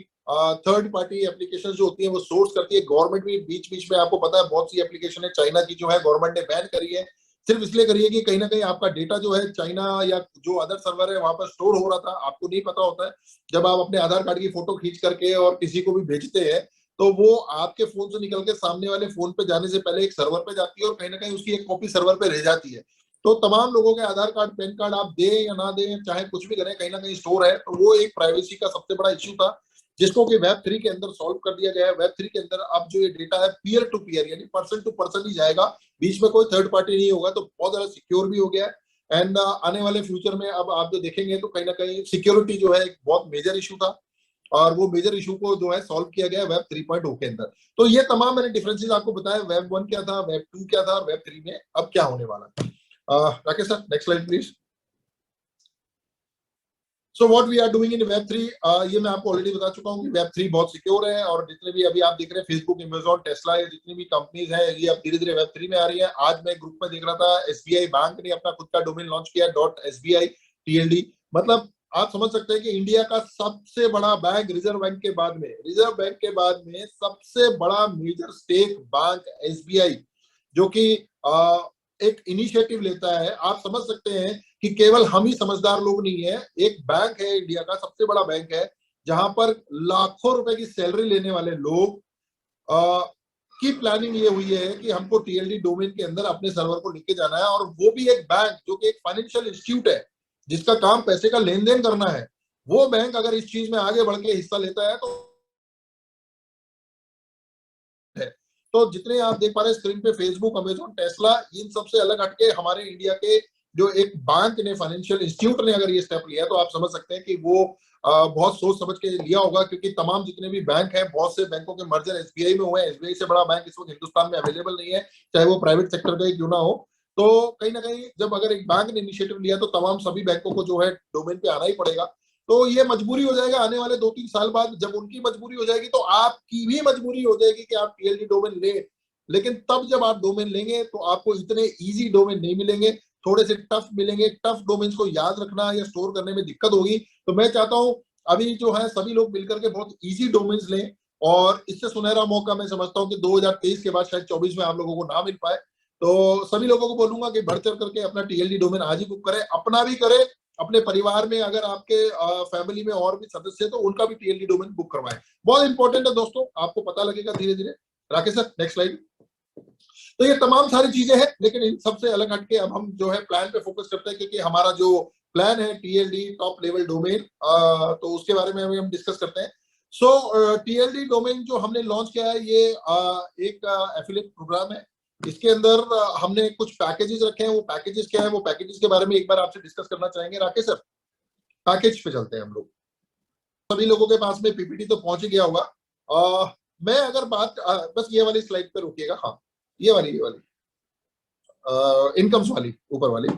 S1: थर्ड पार्टी एप्लीकेशन जो होती है वो सोर्स करती है, गवर्नमेंट भी बीच बीच में आपको पता है बहुत सी एप्लीकेशन है चाइना की जो है गवर्नमेंट ने बैन करी है, सिर्फ इसलिए करिए कि कहीं ना कहीं आपका डेटा जो है चाइना या जो अदर सर्वर है वहां पर स्टोर हो रहा था, आपको नहीं पता होता है। जब आप अपने आधार कार्ड की फोटो खींच करके और किसी को भी भेजते हैं तो वो आपके फोन से निकल के सामने वाले फोन पे जाने से पहले एक सर्वर पे जाती है और कहीं ना कहीं उसकी एक कॉपी सर्वर पे रह जाती है। तो तमाम लोगों के आधार कार्ड, पैन कार्ड आप दें या ना दें, चाहे कुछ भी करें, कहीं ना कहीं स्टोर है, तो वो एक प्राइवेसी का सबसे बड़ा इश्यू था, जिसको कि वेब 3 के अंदर सॉल्व कर दिया गया है। वेब 3 के अंदर अब जो ये डेटा है पीयर टू पीयर यानी पर्सन टू पर्सन ही जाएगा, बीच में कोई थर्ड पार्टी नहीं होगा, तो बहुत ज्यादा सिक्योर भी हो गया है। एंड आने वाले फ्यूचर में अब आप जो देखेंगे तो कहीं ना कहीं सिक्योरिटी जो है एक बहुत मेजर इशू था, और वो मेजर इशू को जो है सॉल्व किया गया वेब 3.0 के अंदर। तो ये तमाम मैंने डिफरेंसेस आपको बताया, वेब 1 क्या था, वेब 2 क्या था, और वेब 3 में अब क्या होने वाला है। Rakesh sir next slide please. So what we are doing in web 3, ये मैं आपको ऑलरेडी बता चुका हूँ कि वेब 3 बहुत सिक्योर है, और जितने भी अभी आप देख रहे हैं फेसबुक, अमेजॉन, टेस्ला, ये जितनी भी कंपनीज हैं ये अब धीरे धीरे वेब 3 में आ रही है। आज मैं ग्रुप में देख रहा था एसबीआई बैंक ने अपना खुद का डोमेन लॉन्च किया .sbi tld, मतलब आप समझ सकते हैं कि इंडिया का सबसे बड़ा बैंक, रिजर्व बैंक के बाद में, रिजर्व बैंक के बाद में सबसे बड़ा मेजर स्टेक बैंक एसबीआई, जो कि एक इनिशिएटिव लेता है। आप समझ सकते हैं कि केवल हम ही समझदार लोग नहीं है, एक बैंक है इंडिया का सबसे बड़ा बैंक है जहां पर लाखों रुपए की सैलरी लेने वाले लोग की प्लानिंग ये हुई है कि हमको टीएलडी डोमेन के अंदर अपने सर्वर को लेके जाना है, और वो भी एक बैंक जो कि एक फाइनेंशियल इंस्टीट्यूट है जिसका काम पैसे का लेन देन करना है, वो बैंक अगर इस चीज में आगे बढ़ के हिस्सा लेता है तो जितने आप देख पा रहे हैं स्क्रीन पे फेसबुक, अमेजॉन, टेस्ला, इन सबसे अलग हटके हमारे इंडिया के जो एक बैंक ने, फाइनेंशियल इंस्टीट्यूट ने अगर ये स्टेप लिया तो आप समझ सकते हैं कि वो बहुत सोच समझ के लिया होगा, क्योंकि तमाम जितने भी बैंक हैं, बहुत से बैंकों के मर्जर एसबीआई में हुए हैं। एसबीआई से बड़ा बैंक इस वक्त हिंदुस्तान में अवेलेबल नहीं है, चाहे वो प्राइवेट सेक्टर का ही क्यों ना हो। तो कहीं ना कहीं जब अगर एक बैंक ने इनिशिएटिव लिया तो तमाम सभी बैंकों को जो है डोमेन पे आना ही पड़ेगा। तो ये मजबूरी हो जाएगा आने वाले 2-3 साल बाद, जब उनकी मजबूरी हो जाएगी तो आपकी भी मजबूरी हो जाएगी कि आप टीएलडी डोमेन लें। लेकिन तब जब आप डोमेन लेंगे तो आपको इतने इजी डोमेन नहीं मिलेंगे, थोड़े से टफ मिलेंगे। टफ डोमेन्स को याद रखना या स्टोर करने में दिक्कत होगी। तो मैं चाहता हूं अभी जो है सभी लोग मिलकर के बहुत इजी डोमेन्स लें, और इससे सुनहरा मौका मैं समझता हूं कि 2023 के बाद शायद 24 में आप लोगों को ना मिल पाए। तो सभी लोगों को बोलूंगा कि बढ़ चढ़ करके अपना टीएलडी डोमेन आज ही बुक करें, अपना भी करें, अपने परिवार में अगर आपके फैमिली में और भी सदस्य है तो उनका भी टीएलडी डोमेन बुक करवाएं। बहुत इंपॉर्टेंट है दोस्तों, आपको पता लगेगा धीरे धीरे। Rakesh sir next slide. तो ये तमाम सारी चीजें हैं, लेकिन इन सबसे अलग हटके अब हम जो है प्लान पे फोकस करते हैं, क्योंकि हमारा जो प्लान है टीएलडी टॉप लेवल डोमेन, तो उसके बारे में अभी हम डिस्कस करते हैं। सो टीएलडी डोमेन जो हमने लॉन्च किया है ये एक एफिलिएट प्रोग्राम है। इसके अंदर हमने कुछ पैकेजेस रखे हैं। वो पैकेजेस क्या है, वो पैकेजेस के बारे में एक बार आपसे डिस्कस करना चाहेंगे। राकेश सर पैकेज पे चलते हैं हम लोग। सभी लोगों के पास में पीपीटी तो पहुंच ही गया होगा। मैं अगर बात बस ये वाली स्लाइड पे रुकिएगा, हाँ ये वाली इनकम्स वाली ऊपर वाली।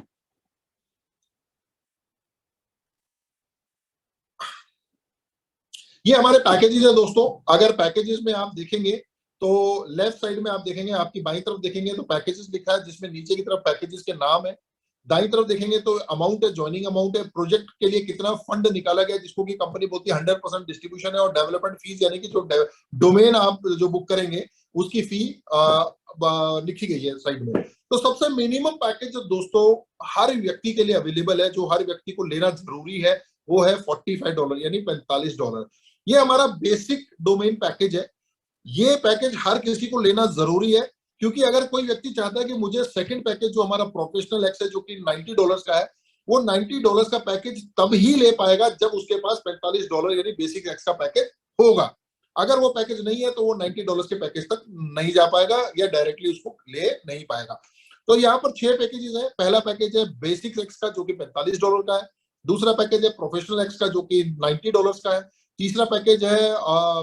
S1: ये हमारे पैकेजेस है दोस्तों। अगर पैकेजेस में आप देखेंगे तो लेफ्ट साइड में आप देखेंगे, आपकी बाईं तरफ देखेंगे तो पैकेजेस लिखा है, जिसमें नीचे की तरफ पैकेजेस के नाम है। दाईं तरफ देखेंगे तो अमाउंट है, ज्वाइनिंग अमाउंट है, प्रोजेक्ट के लिए कितना फंड निकाला गया, जिसको कि कंपनी बोलती है 100% डिस्ट्रीब्यूशन है, और डेवलपमेंट फीस यानी कि जो डोमेन आप जो बुक करेंगे उसकी फी लिखी गई है साइड में। तो सबसे मिनिमम पैकेज जो दोस्तों हर व्यक्ति के लिए अवेलेबल है, जो हर व्यक्ति को लेना जरूरी है, वो है $45 यानी $45। ये हमारा बेसिक डोमेन पैकेज है। ये पैकेज हर किसी को लेना जरूरी है, क्योंकि अगर कोई व्यक्ति चाहता है कि मुझे सेकंड पैकेज जो हमारा प्रोफेशनल एक्स है जो कि $90 का है, वो $90 का पैकेज तब ही ले पाएगा जब उसके पास $45 यानी बेसिक एक्स का पैकेज होगा। अगर वो पैकेज नहीं है तो वो $90 के पैकेज तक नहीं जा पाएगा या डायरेक्टली उसको ले नहीं पाएगा। तो यहाँ पर 6 पैकेजेस है। पहला पैकेज है बेसिक एक्स का जो कि $45 का है। दूसरा पैकेज है प्रोफेशनल एक्स का जो कि $90 का है। तीसरा पैकेज है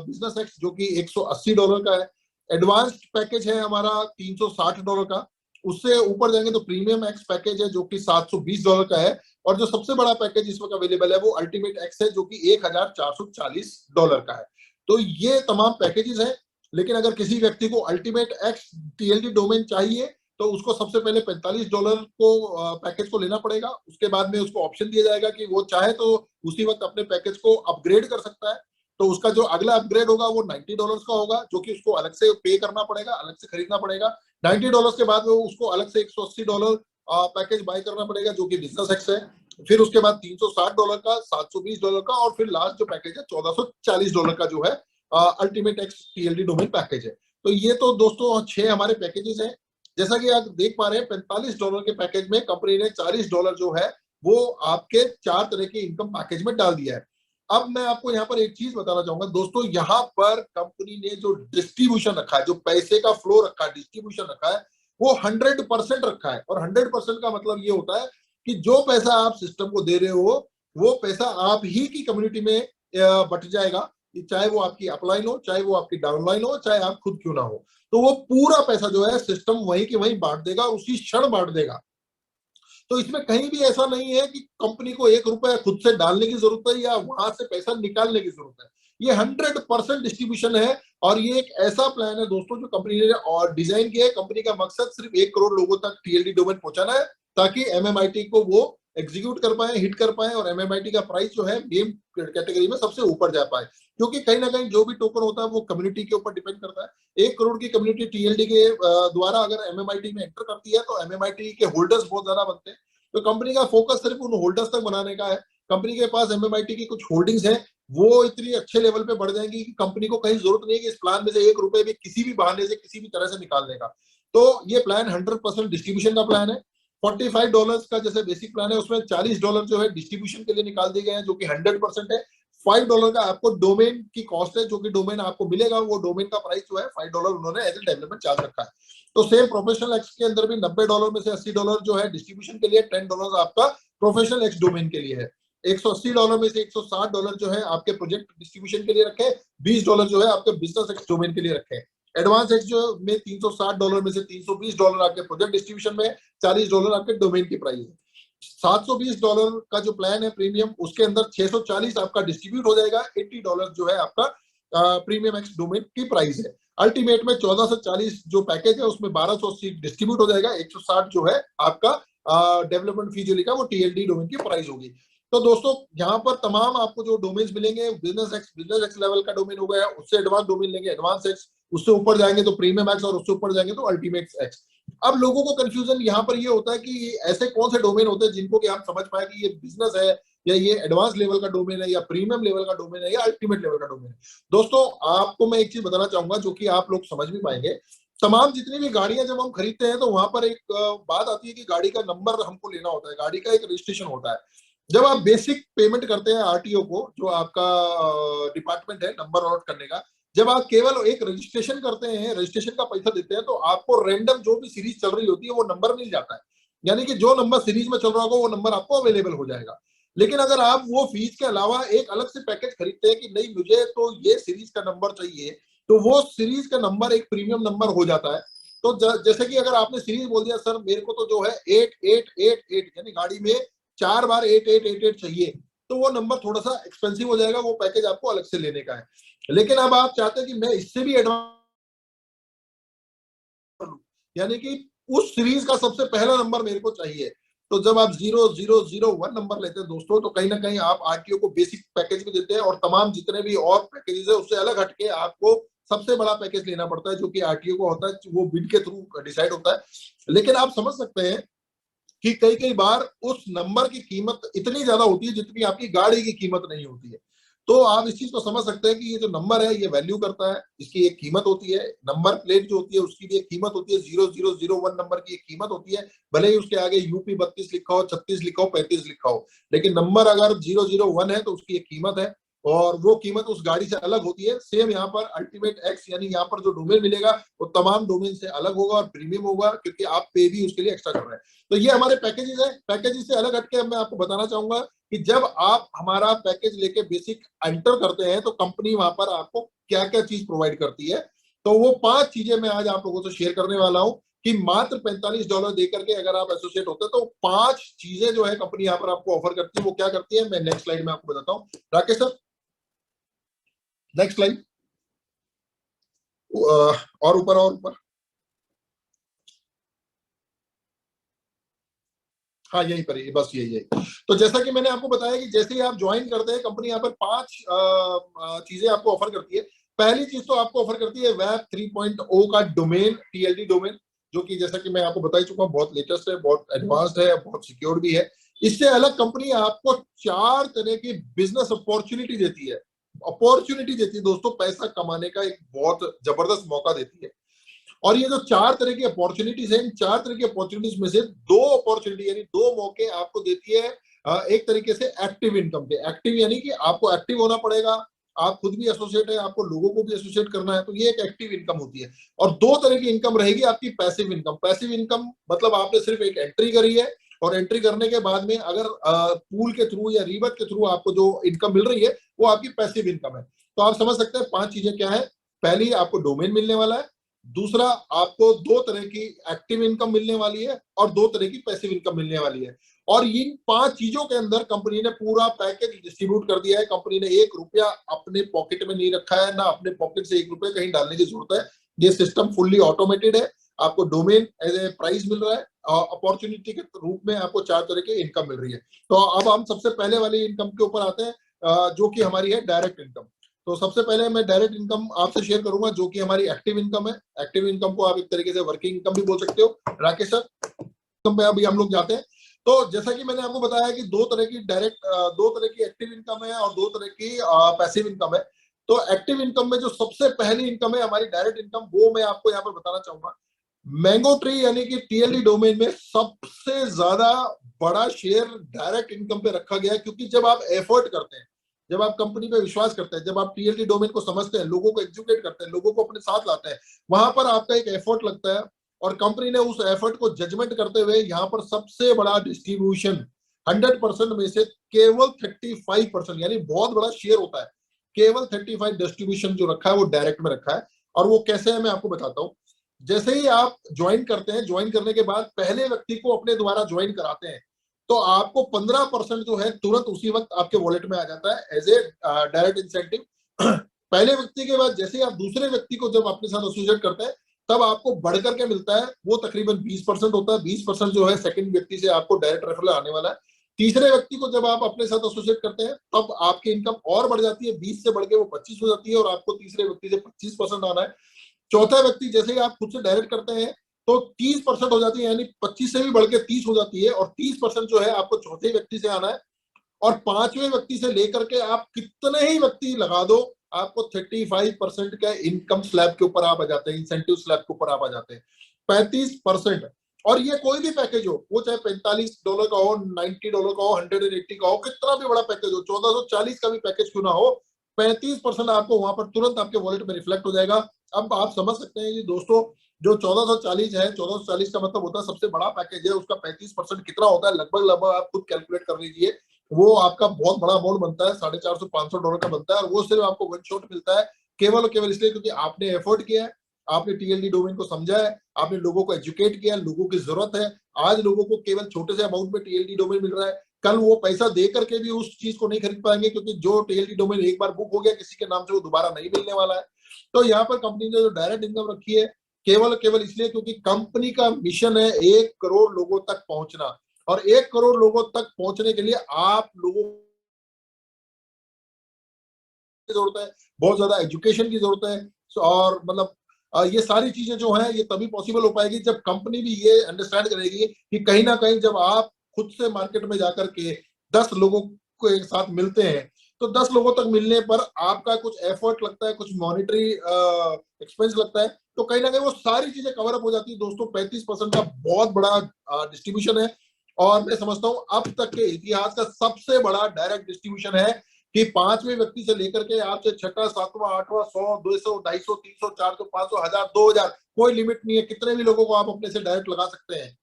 S1: बिजनेस एक्स जो कि $180 का है। एडवांस्ड पैकेज है हमारा $360 का। उससे ऊपर जाएंगे तो प्रीमियम एक्स पैकेज है जो कि $720 का है। और जो सबसे बड़ा पैकेज इस वक्त अवेलेबल है वो अल्टीमेट एक्स है जो कि $1440 का है। तो ये तमाम पैकेजेस हैं। लेकिन अगर किसी व्यक्ति को अल्टीमेट एक्स टीएलडी डोमेन चाहिए तो उसको सबसे पहले $45 को पैकेज को लेना पड़ेगा। उसके बाद में उसको ऑप्शन दिया जाएगा कि वो चाहे तो उसी वक्त अपने पैकेज को अपग्रेड कर सकता है। तो उसका जो अगला अपग्रेड होगा वो $90 का होगा, जो कि उसको अलग से पे करना पड़ेगा, अलग से खरीदना पड़ेगा। $90 के बाद में उसको अलग से $180 पैकेज बाय करना पड़ेगा जो कि बिजनेस एक्स है। फिर उसके बाद $360 का, $720 का, और फिर लास्ट जो पैकेज है $1440 का जो है ultimate x TLD domain package है। तो ये तो दोस्तों 6 हमारे पैकेजेस हैं। जैसा कि आप देख पा रहे हैं $45 के पैकेज में कंपनी ने $40 जो है वो आपके 4 तरह के इनकम पैकेज में डाल दिया है। अब मैं आपको यहाँ पर एक चीज बताना चाहूंगा दोस्तों, यहाँ पर कंपनी ने जो डिस्ट्रीब्यूशन रखा है, जो पैसे का फ्लो रखा है, डिस्ट्रीब्यूशन रखा है, वो 100% रखा है। और 100% का मतलब ये होता है कि जो पैसा आप सिस्टम को दे रहे हो वो पैसा आप ही की कम्युनिटी में बट जाएगा, चाहे वो आपकी अपलाइन हो, चाहे वो आपकी डाउनलाइन हो, चाहे आप खुद क्यों ना हो। तो वो पूरा पैसा जो है सिस्टम वहीं के वहीं बांट देगा, उसी क्षण बांट देगा। तो इसमें कहीं भी ऐसा नहीं है कि कंपनी को ₹1 खुद से डालने की जरूरत है या वहां से पैसा निकालने की जरूरत है। ये 100% डिस्ट्रीब्यूशन है। और ये एक ऐसा प्लान है दोस्तों जो कंपनी ने और डिजाइन किया है। कंपनी का मकसद सिर्फ 1 करोड़ लोगों तक टीएलडी डोमेन पहुंचाना है, ताकि एमएमआईटी को वो एग्जीक्यूट कर पाए, हिट कर पाए, और एमएमआईटी का प्राइस जो है गेम कैटेगरी में सबसे ऊपर जा पाए। क्योंकि कहीं ना कहीं जो भी टोकन होता है वो कम्युनिटी के ऊपर डिपेंड करता है। 1 करोड़ की कम्युनिटी टीएलडी के द्वारा अगर एमएमआईटी में एंटर करती है तो एमएमआईटी के होल्डर्स बहुत ज्यादा बनते हैं। तो कंपनी का फोकस सिर्फ उन होल्डर्स तक बनाने का है। कंपनी के पास एमएमआईटी की कुछ होल्डिंग्स है, वो इतनी अच्छे लेवल पे बढ़ जाएंगी कि कंपनी को कहीं जरूरत नहीं है कि इस प्लान में से ₹1 भी किसी भी बहाने से किसी भी तरह से निकालने का। तो ये प्लान 100% डिस्ट्रीब्यूशन का प्लान है। $45 का जैसे बेसिक प्लान है, उसमें $40 जो है डिस्ट्रीब्यूशन के लिए निकाल दिए गए हैं जो कि 100% है। $5 का आपको डोमेन की कॉस्ट है, जो कि डोमेन आपको मिलेगा, वो डोमेन का प्राइस जो है $5 उन्होंने एज ए डेवलपमेंट चार्ज रखा है। तो सेम प्रोफेशनल एक्स के अंदर भी $90 में से $80 जो है डिस्ट्रीब्यूशन के लिए, $10 आपका प्रोफेशनल एक्स डोमेन के लिए है। $180 में से $160 जो है आपके प्रोजेक्ट डिस्ट्रीब्यूशन के लिए रखे, $20 जो है आपके बिजनेस एक्स डोमेन के लिए रखे। एडवांस एक्स जो में $360 में से $320 आपके प्रोजेक्ट डिस्ट्रीब्यूशन में, $40 आपके डोमेन की प्राइस है। $720 का जो प्लान है प्रीमियम, उसके अंदर 640 आपका डिस्ट्रीब्यूट हो जाएगा, $80 जो है आपका प्रीमियम एक्स डोमेन की प्राइस है। अल्टीमेट में 1440 जो पैकेज है उसमें 1280 डिस्ट्रीब्यूट हो जाएगा, 160 जो है आपका डेवलपमेंट फी जो लिखा वो टीएलडी डोमेन की प्राइस होगी। तो दोस्तों यहाँ पर तमाम आपको जो डोमेन्स मिलेंगे, बिजनेस एक्स लेवल का डोमेन हो गया, उससे एडवांस डोमेन लेंगे एडवांस एक्स, उससे ऊपर जाएंगे तो प्रीमियम एक्स, और उससे ऊपर जाएंगे तो अल्टीमेट एक्स। अब लोगों को कंफ्यूजन यहाँ पर ये होता है कि ऐसे कौन से डोमेन होते हैं जिनको कि हम समझ पाए कि ये बिजनेस है या ये एडवांस लेवल का डोमेन है या प्रीमियम लेवल का डोमेन है या अल्टीमेट लेवल का डोमेन है। दोस्तों आपको मैं एक चीज बताना चाहूंगा जो कि आप लोग समझ भी पाएंगे। तमाम जितनी भी गाड़ियां जब हम खरीदते हैं तो वहां पर एक बात आती है कि गाड़ी का नंबर हमको लेना होता है, गाड़ी का एक रजिस्ट्रेशन होता है। जब आप बेसिक पेमेंट करते हैं आरटीओ को, जो आपका डिपार्टमेंट है नंबर नोट करने का, जब आप केवल एक रजिस्ट्रेशन करते हैं, रजिस्ट्रेशन का पैसा देते हैं, तो आपको रैंडम जो भी सीरीज चल रही होती है वो नंबर मिल जाता है। यानी कि जो नंबर सीरीज में चल रहा होगा वो नंबर आपको अवेलेबल हो जाएगा। लेकिन अगर आप वो फीस के अलावा एक अलग से पैकेज खरीदते हैं कि नहीं मुझे तो ये सीरीज का नंबर चाहिए, तो वो सीरीज का नंबर एक प्रीमियम नंबर हो जाता है। तो जैसे कि अगर आपने सीरीज बोल दिया सर मेरे को तो जो है 8888 यानी गाड़ी में 4 बार 8888 चाहिए, तो वो नंबर थोड़ा सा एक्सपेंसिव हो जाएगा, वो पैकेज आपको अलग से लेने का है। लेकिन अब आप चाहते हैं कि मैं इससे भी एडवांस, यानी कि उस सीरीज का सबसे पहला नंबर मेरे को चाहिए, तो जब आप 0001 नंबर लेते हैं दोस्तों, तो कहीं ना कहीं आप आरटीओ को बेसिक पैकेज भी देते हैं, और तमाम जितने भी और पैकेजेस है उससे अलग हटके आपको सबसे बड़ा पैकेज लेना पड़ता है, जो कि आरटीओ को होता है, वो बिड के थ्रू डिसाइड होता है। लेकिन आप समझ सकते हैं कि कई कई बार उस नंबर की कीमत इतनी ज्यादा होती है जितनी आपकी गाड़ी की कीमत नहीं होती है। तो आप इस चीज को समझ सकते हैं कि ये जो नंबर है ये वैल्यू करता है, इसकी एक कीमत होती है। नंबर प्लेट जो होती है उसकी भी एक कीमत होती है, 0001 नंबर की एक कीमत होती है। भले ही उसके आगे यूपी 32 लिखा हो, 36 लिखा हो, 35 लिखा हो, लेकिन नंबर अगर 001 है तो उसकी एक कीमत है, और वो कीमत उस गाड़ी से अलग होती है। सेम यहाँ पर अल्टीमेट एक्स यानी यहाँ पर जो डोमेन मिलेगा वो तमाम डोमेन से अलग होगा और प्रीमियम होगा, क्योंकि आप पे भी उसके लिए एक्स्ट्रा कर रहे हैं। तो ये हमारे पैकेजेस है। पैकेजेस से अलग हटके मैं आपको बताना चाहूंगा कि जब आप हमारा पैकेज लेके बेसिक एंटर करते हैं तो कंपनी वहां पर आपको क्या क्या चीज प्रोवाइड करती है। तो वो 5 चीजें मैं आज आप लोगों से शेयर करने वाला हूं कि मात्र $45 देकर के अगर आप एसोसिएट होते हैं तो 5 चीजें जो है कंपनी यहाँ पर आपको ऑफर करती है। वो क्या करती है मैं नेक्स्ट स्लाइड में आपको बताता हूँ। राकेश सर, नेक्स्ट स्लाइड, और ऊपर और ऊपर, हाँ यहीं पर, बस यही है। तो जैसा कि मैंने आपको बताया कि जैसे ही आप ज्वाइन करते हैं कंपनी यहाँ पर 5 चीजें आपको ऑफर करती है। पहली चीज तो आपको ऑफर करती है वेब 3.0 का डोमेन, टीएलडी डोमेन, जो कि जैसा कि मैं आपको बता ही चुका हूँ बहुत लेटेस्ट है, बहुत एडवांस्ड है, बहुत सिक्योर भी है। इससे अलग कंपनी आपको 4 तरह की बिजनेस अपॉर्चुनिटी देती है। अपॉर्चुनिटी देती है दोस्तों, पैसा कमाने का एक बहुत जबरदस्त मौका देती है। और ये जो 4 तरह की अपॉर्चुनिटीज है, इन 4 तरह की अपॉर्चुनिटीज में से 2 अपॉर्चुनिटी यानी 2 मौके आपको देती है एक तरीके से एक्टिव इनकम के। एक्टिव यानी कि आपको एक्टिव होना पड़ेगा, आप खुद भी एसोसिएट है, आपको लोगों को भी एसोसिएट करना है, तो ये एक एक्टिव इनकम होती है। और 2 तरह की इनकम रहेगी आपकी पैसिव इनकम। पैसिव इनकम मतलब आपने सिर्फ एक एंट्री करी है, और एंट्री करने के बाद में अगर पूल के थ्रू या रीबत के थ्रू आपको जो इनकम मिल रही है वो आपकी पैसिव इनकम है। तो आप समझ सकते हैं 5 चीजें क्या है। पहली, आपको डोमेन मिलने वाला है। दूसरा, आपको 2 तरह की एक्टिव इनकम मिलने वाली है, और 2 तरह की पैसिव इनकम मिलने वाली है। और इन 5 चीजों के अंदर कंपनी ने पूरा पैकेज डिस्ट्रीब्यूट कर दिया है। कंपनी ने 1 रुपया अपने पॉकेट में नहीं रखा है, ना अपने पॉकेट से 1 रुपया कहीं डालने की जरूरत है। ये सिस्टम फुल्ली ऑटोमेटेड है। आपको डोमेन एज ए प्राइस मिल रहा है, अपॉर्चुनिटी के रूप में आपको 4 तरह की इनकम मिल रही है। तो अब हम सबसे पहले वाली इनकम के ऊपर आते हैं, जो कि हमारी है डायरेक्ट इनकम। तो सबसे पहले मैं डायरेक्ट इनकम आपसे शेयर करूंगा, जो कि हमारी एक्टिव इनकम है। एक्टिव इनकम को आप एक तरीके से वर्किंग इनकम भी बोल सकते हो। राकेश सर, इनकम पे अभी हम लोग जाते हैं। तो जैसा कि मैंने आपको बताया कि 2 तरह की डायरेक्ट, 2 तरह की एक्टिव इनकम है और 2 तरह की पैसिव इनकम है। तो एक्टिव इनकम में जो सबसे पहली इनकम है हमारी डायरेक्ट इनकम, वो मैं आपको यहाँ पर बताना चाहूंगा। मैंगो ट्री यानी कि टीएलडी डोमेन में सबसे ज्यादा बड़ा शेयर डायरेक्ट इनकम पे रखा गया है, क्योंकि जब आप एफर्ट करते हैं, जब आप कंपनी पे विश्वास करते हैं, जब आप टीएलडी डोमेन को समझते हैं, लोगों को एग्जीक्यूट करते हैं, लोगों को अपने साथ लाते हैं, वहां पर आपका एक एफर्ट लगता है। और कंपनी ने उस एफर्ट को जजमेंट करते हुए यहाँ पर सबसे बड़ा डिस्ट्रीब्यूशन 100% में से केवल 35% यानी बहुत बड़ा शेयर होता है, केवल 35 डिस्ट्रीब्यूशन जो रखा है वो डायरेक्ट में रखा है। और वो कैसे है मैं आपको बताता हूँ। जैसे ही आप ज्वाइन करते हैं, ज्वाइन करने के बाद पहले व्यक्ति को अपने द्वारा ज्वाइन कराते हैं, तो आपको 15% जो है तुरंत उसी वक्त आपके वॉलेट में आ जाता है एज ए डायरेक्ट इंसेंटिव। पहले व्यक्ति के बाद जैसे ही आप दूसरे व्यक्ति को जब अपने साथ एसोसिएट करते हैं, तब आपको बढ़ करके मिलता है, वो तकरीबन 20% होता है। 20% जो है सेकंड व्यक्ति से आपको डायरेक्ट रेफरल आने वाला है। तीसरे व्यक्ति को जब आप अपने साथ एसोसिएट करते हैं, तब आपकी इनकम और बढ़ जाती है, 20 से बढ़ के वो 25 हो जाती है, और आपको तीसरे व्यक्ति से 25% आना है। चौथा व्यक्ति जैसे ही आप खुद से डायरेक्ट करते हैं तो 30% हो जाती है, यानी 25 से भी बढ़ के 30 हो जाती है, और 30% जो है आपको चौथे व्यक्ति से आना है। और 5वें व्यक्ति से लेकर के आप कितने ही व्यक्ति लगा दो, आपको 35% का इनकम स्लैब के ऊपर आप आ जाते हैं, इंसेंटिव स्लैब के ऊपर आप आ जाते हैं 35%। और ये कोई भी पैकेज हो, वो चाहे $45 का हो, $90 का हो, 180 का हो, कितना भी बड़ा पैकेज हो, 1440 का भी पैकेज क्यों ना हो, 35% आपको वहां पर तुरंत आपके वॉलेट में रिफ्लेक्ट हो जाएगा। अब आप समझ सकते हैं कि दोस्तों, जो 1440 है, 1440 का मतलब होता है सबसे बड़ा पैकेज है, उसका 35% कितना होता है, लगभग लगभग आप खुद कैलकुलेट कर लीजिए। वो आपका बहुत बड़ा अमाउंट बनता है, $450-500 का बनता है, और वो सिर्फ आपको वन शॉट मिलता है, केवल और केवल इसलिए क्योंकि आपने एफर्ट किया है, आपने टीएलडी डोमेन को समझा है, आपने लोगों को एजुकेट किया, लोगों की जरूरत है। आज लोगों को केवल छोटे से अमाउंट में टीएलडी डोमेन मिल रहा है, कल वो पैसा दे करके भी उस चीज को नहीं खरीद पाएंगे, क्योंकि जो टीएलडी डोमेन एक बार बुक हो गया किसी के नाम से, वो दोबारा नहीं मिलने वाला है। तो यहाँ पर कंपनी ने जो डायरेक्ट इनकम रखी है, केवल केवल इसलिए क्योंकि कंपनी का मिशन है 1 करोड़ लोगों तक पहुंचना। और 1 करोड़ लोगों तक पहुंचने के लिए आप लोगों की जरूरत है, बहुत ज्यादा एजुकेशन की जरूरत है। और मतलब ये सारी चीजें जो है ये तभी पॉसिबल हो पाएगी जब कंपनी भी ये अंडरस्टैंड करेगी कि कहीं ना कहीं जब आप खुद से मार्केट में जाकर के 10 लोगों को एक साथ मिलते हैं, तो 10 लोगों तक मिलने पर आपका कुछ एफर्ट लगता है, कुछ मॉनिटरी एक्सपेंस लगता है, तो कहीं ना कहीं वो सारी चीजें कवर अप हो जाती है दोस्तों। 35% का बहुत बड़ा डिस्ट्रीब्यूशन है, और मैं समझता हूँ अब तक के इतिहास का सबसे बड़ा डायरेक्ट डिस्ट्रीब्यूशन है कि 5वें व्यक्ति से लेकर के आपसे छठा, सातवां, आठवां, 100, 200, 250, 300, 400, 500, 1000, 2000, कोई लिमिट नहीं है, कितने भी लोगों को आप अपने से डायरेक्ट लगा सकते हैं।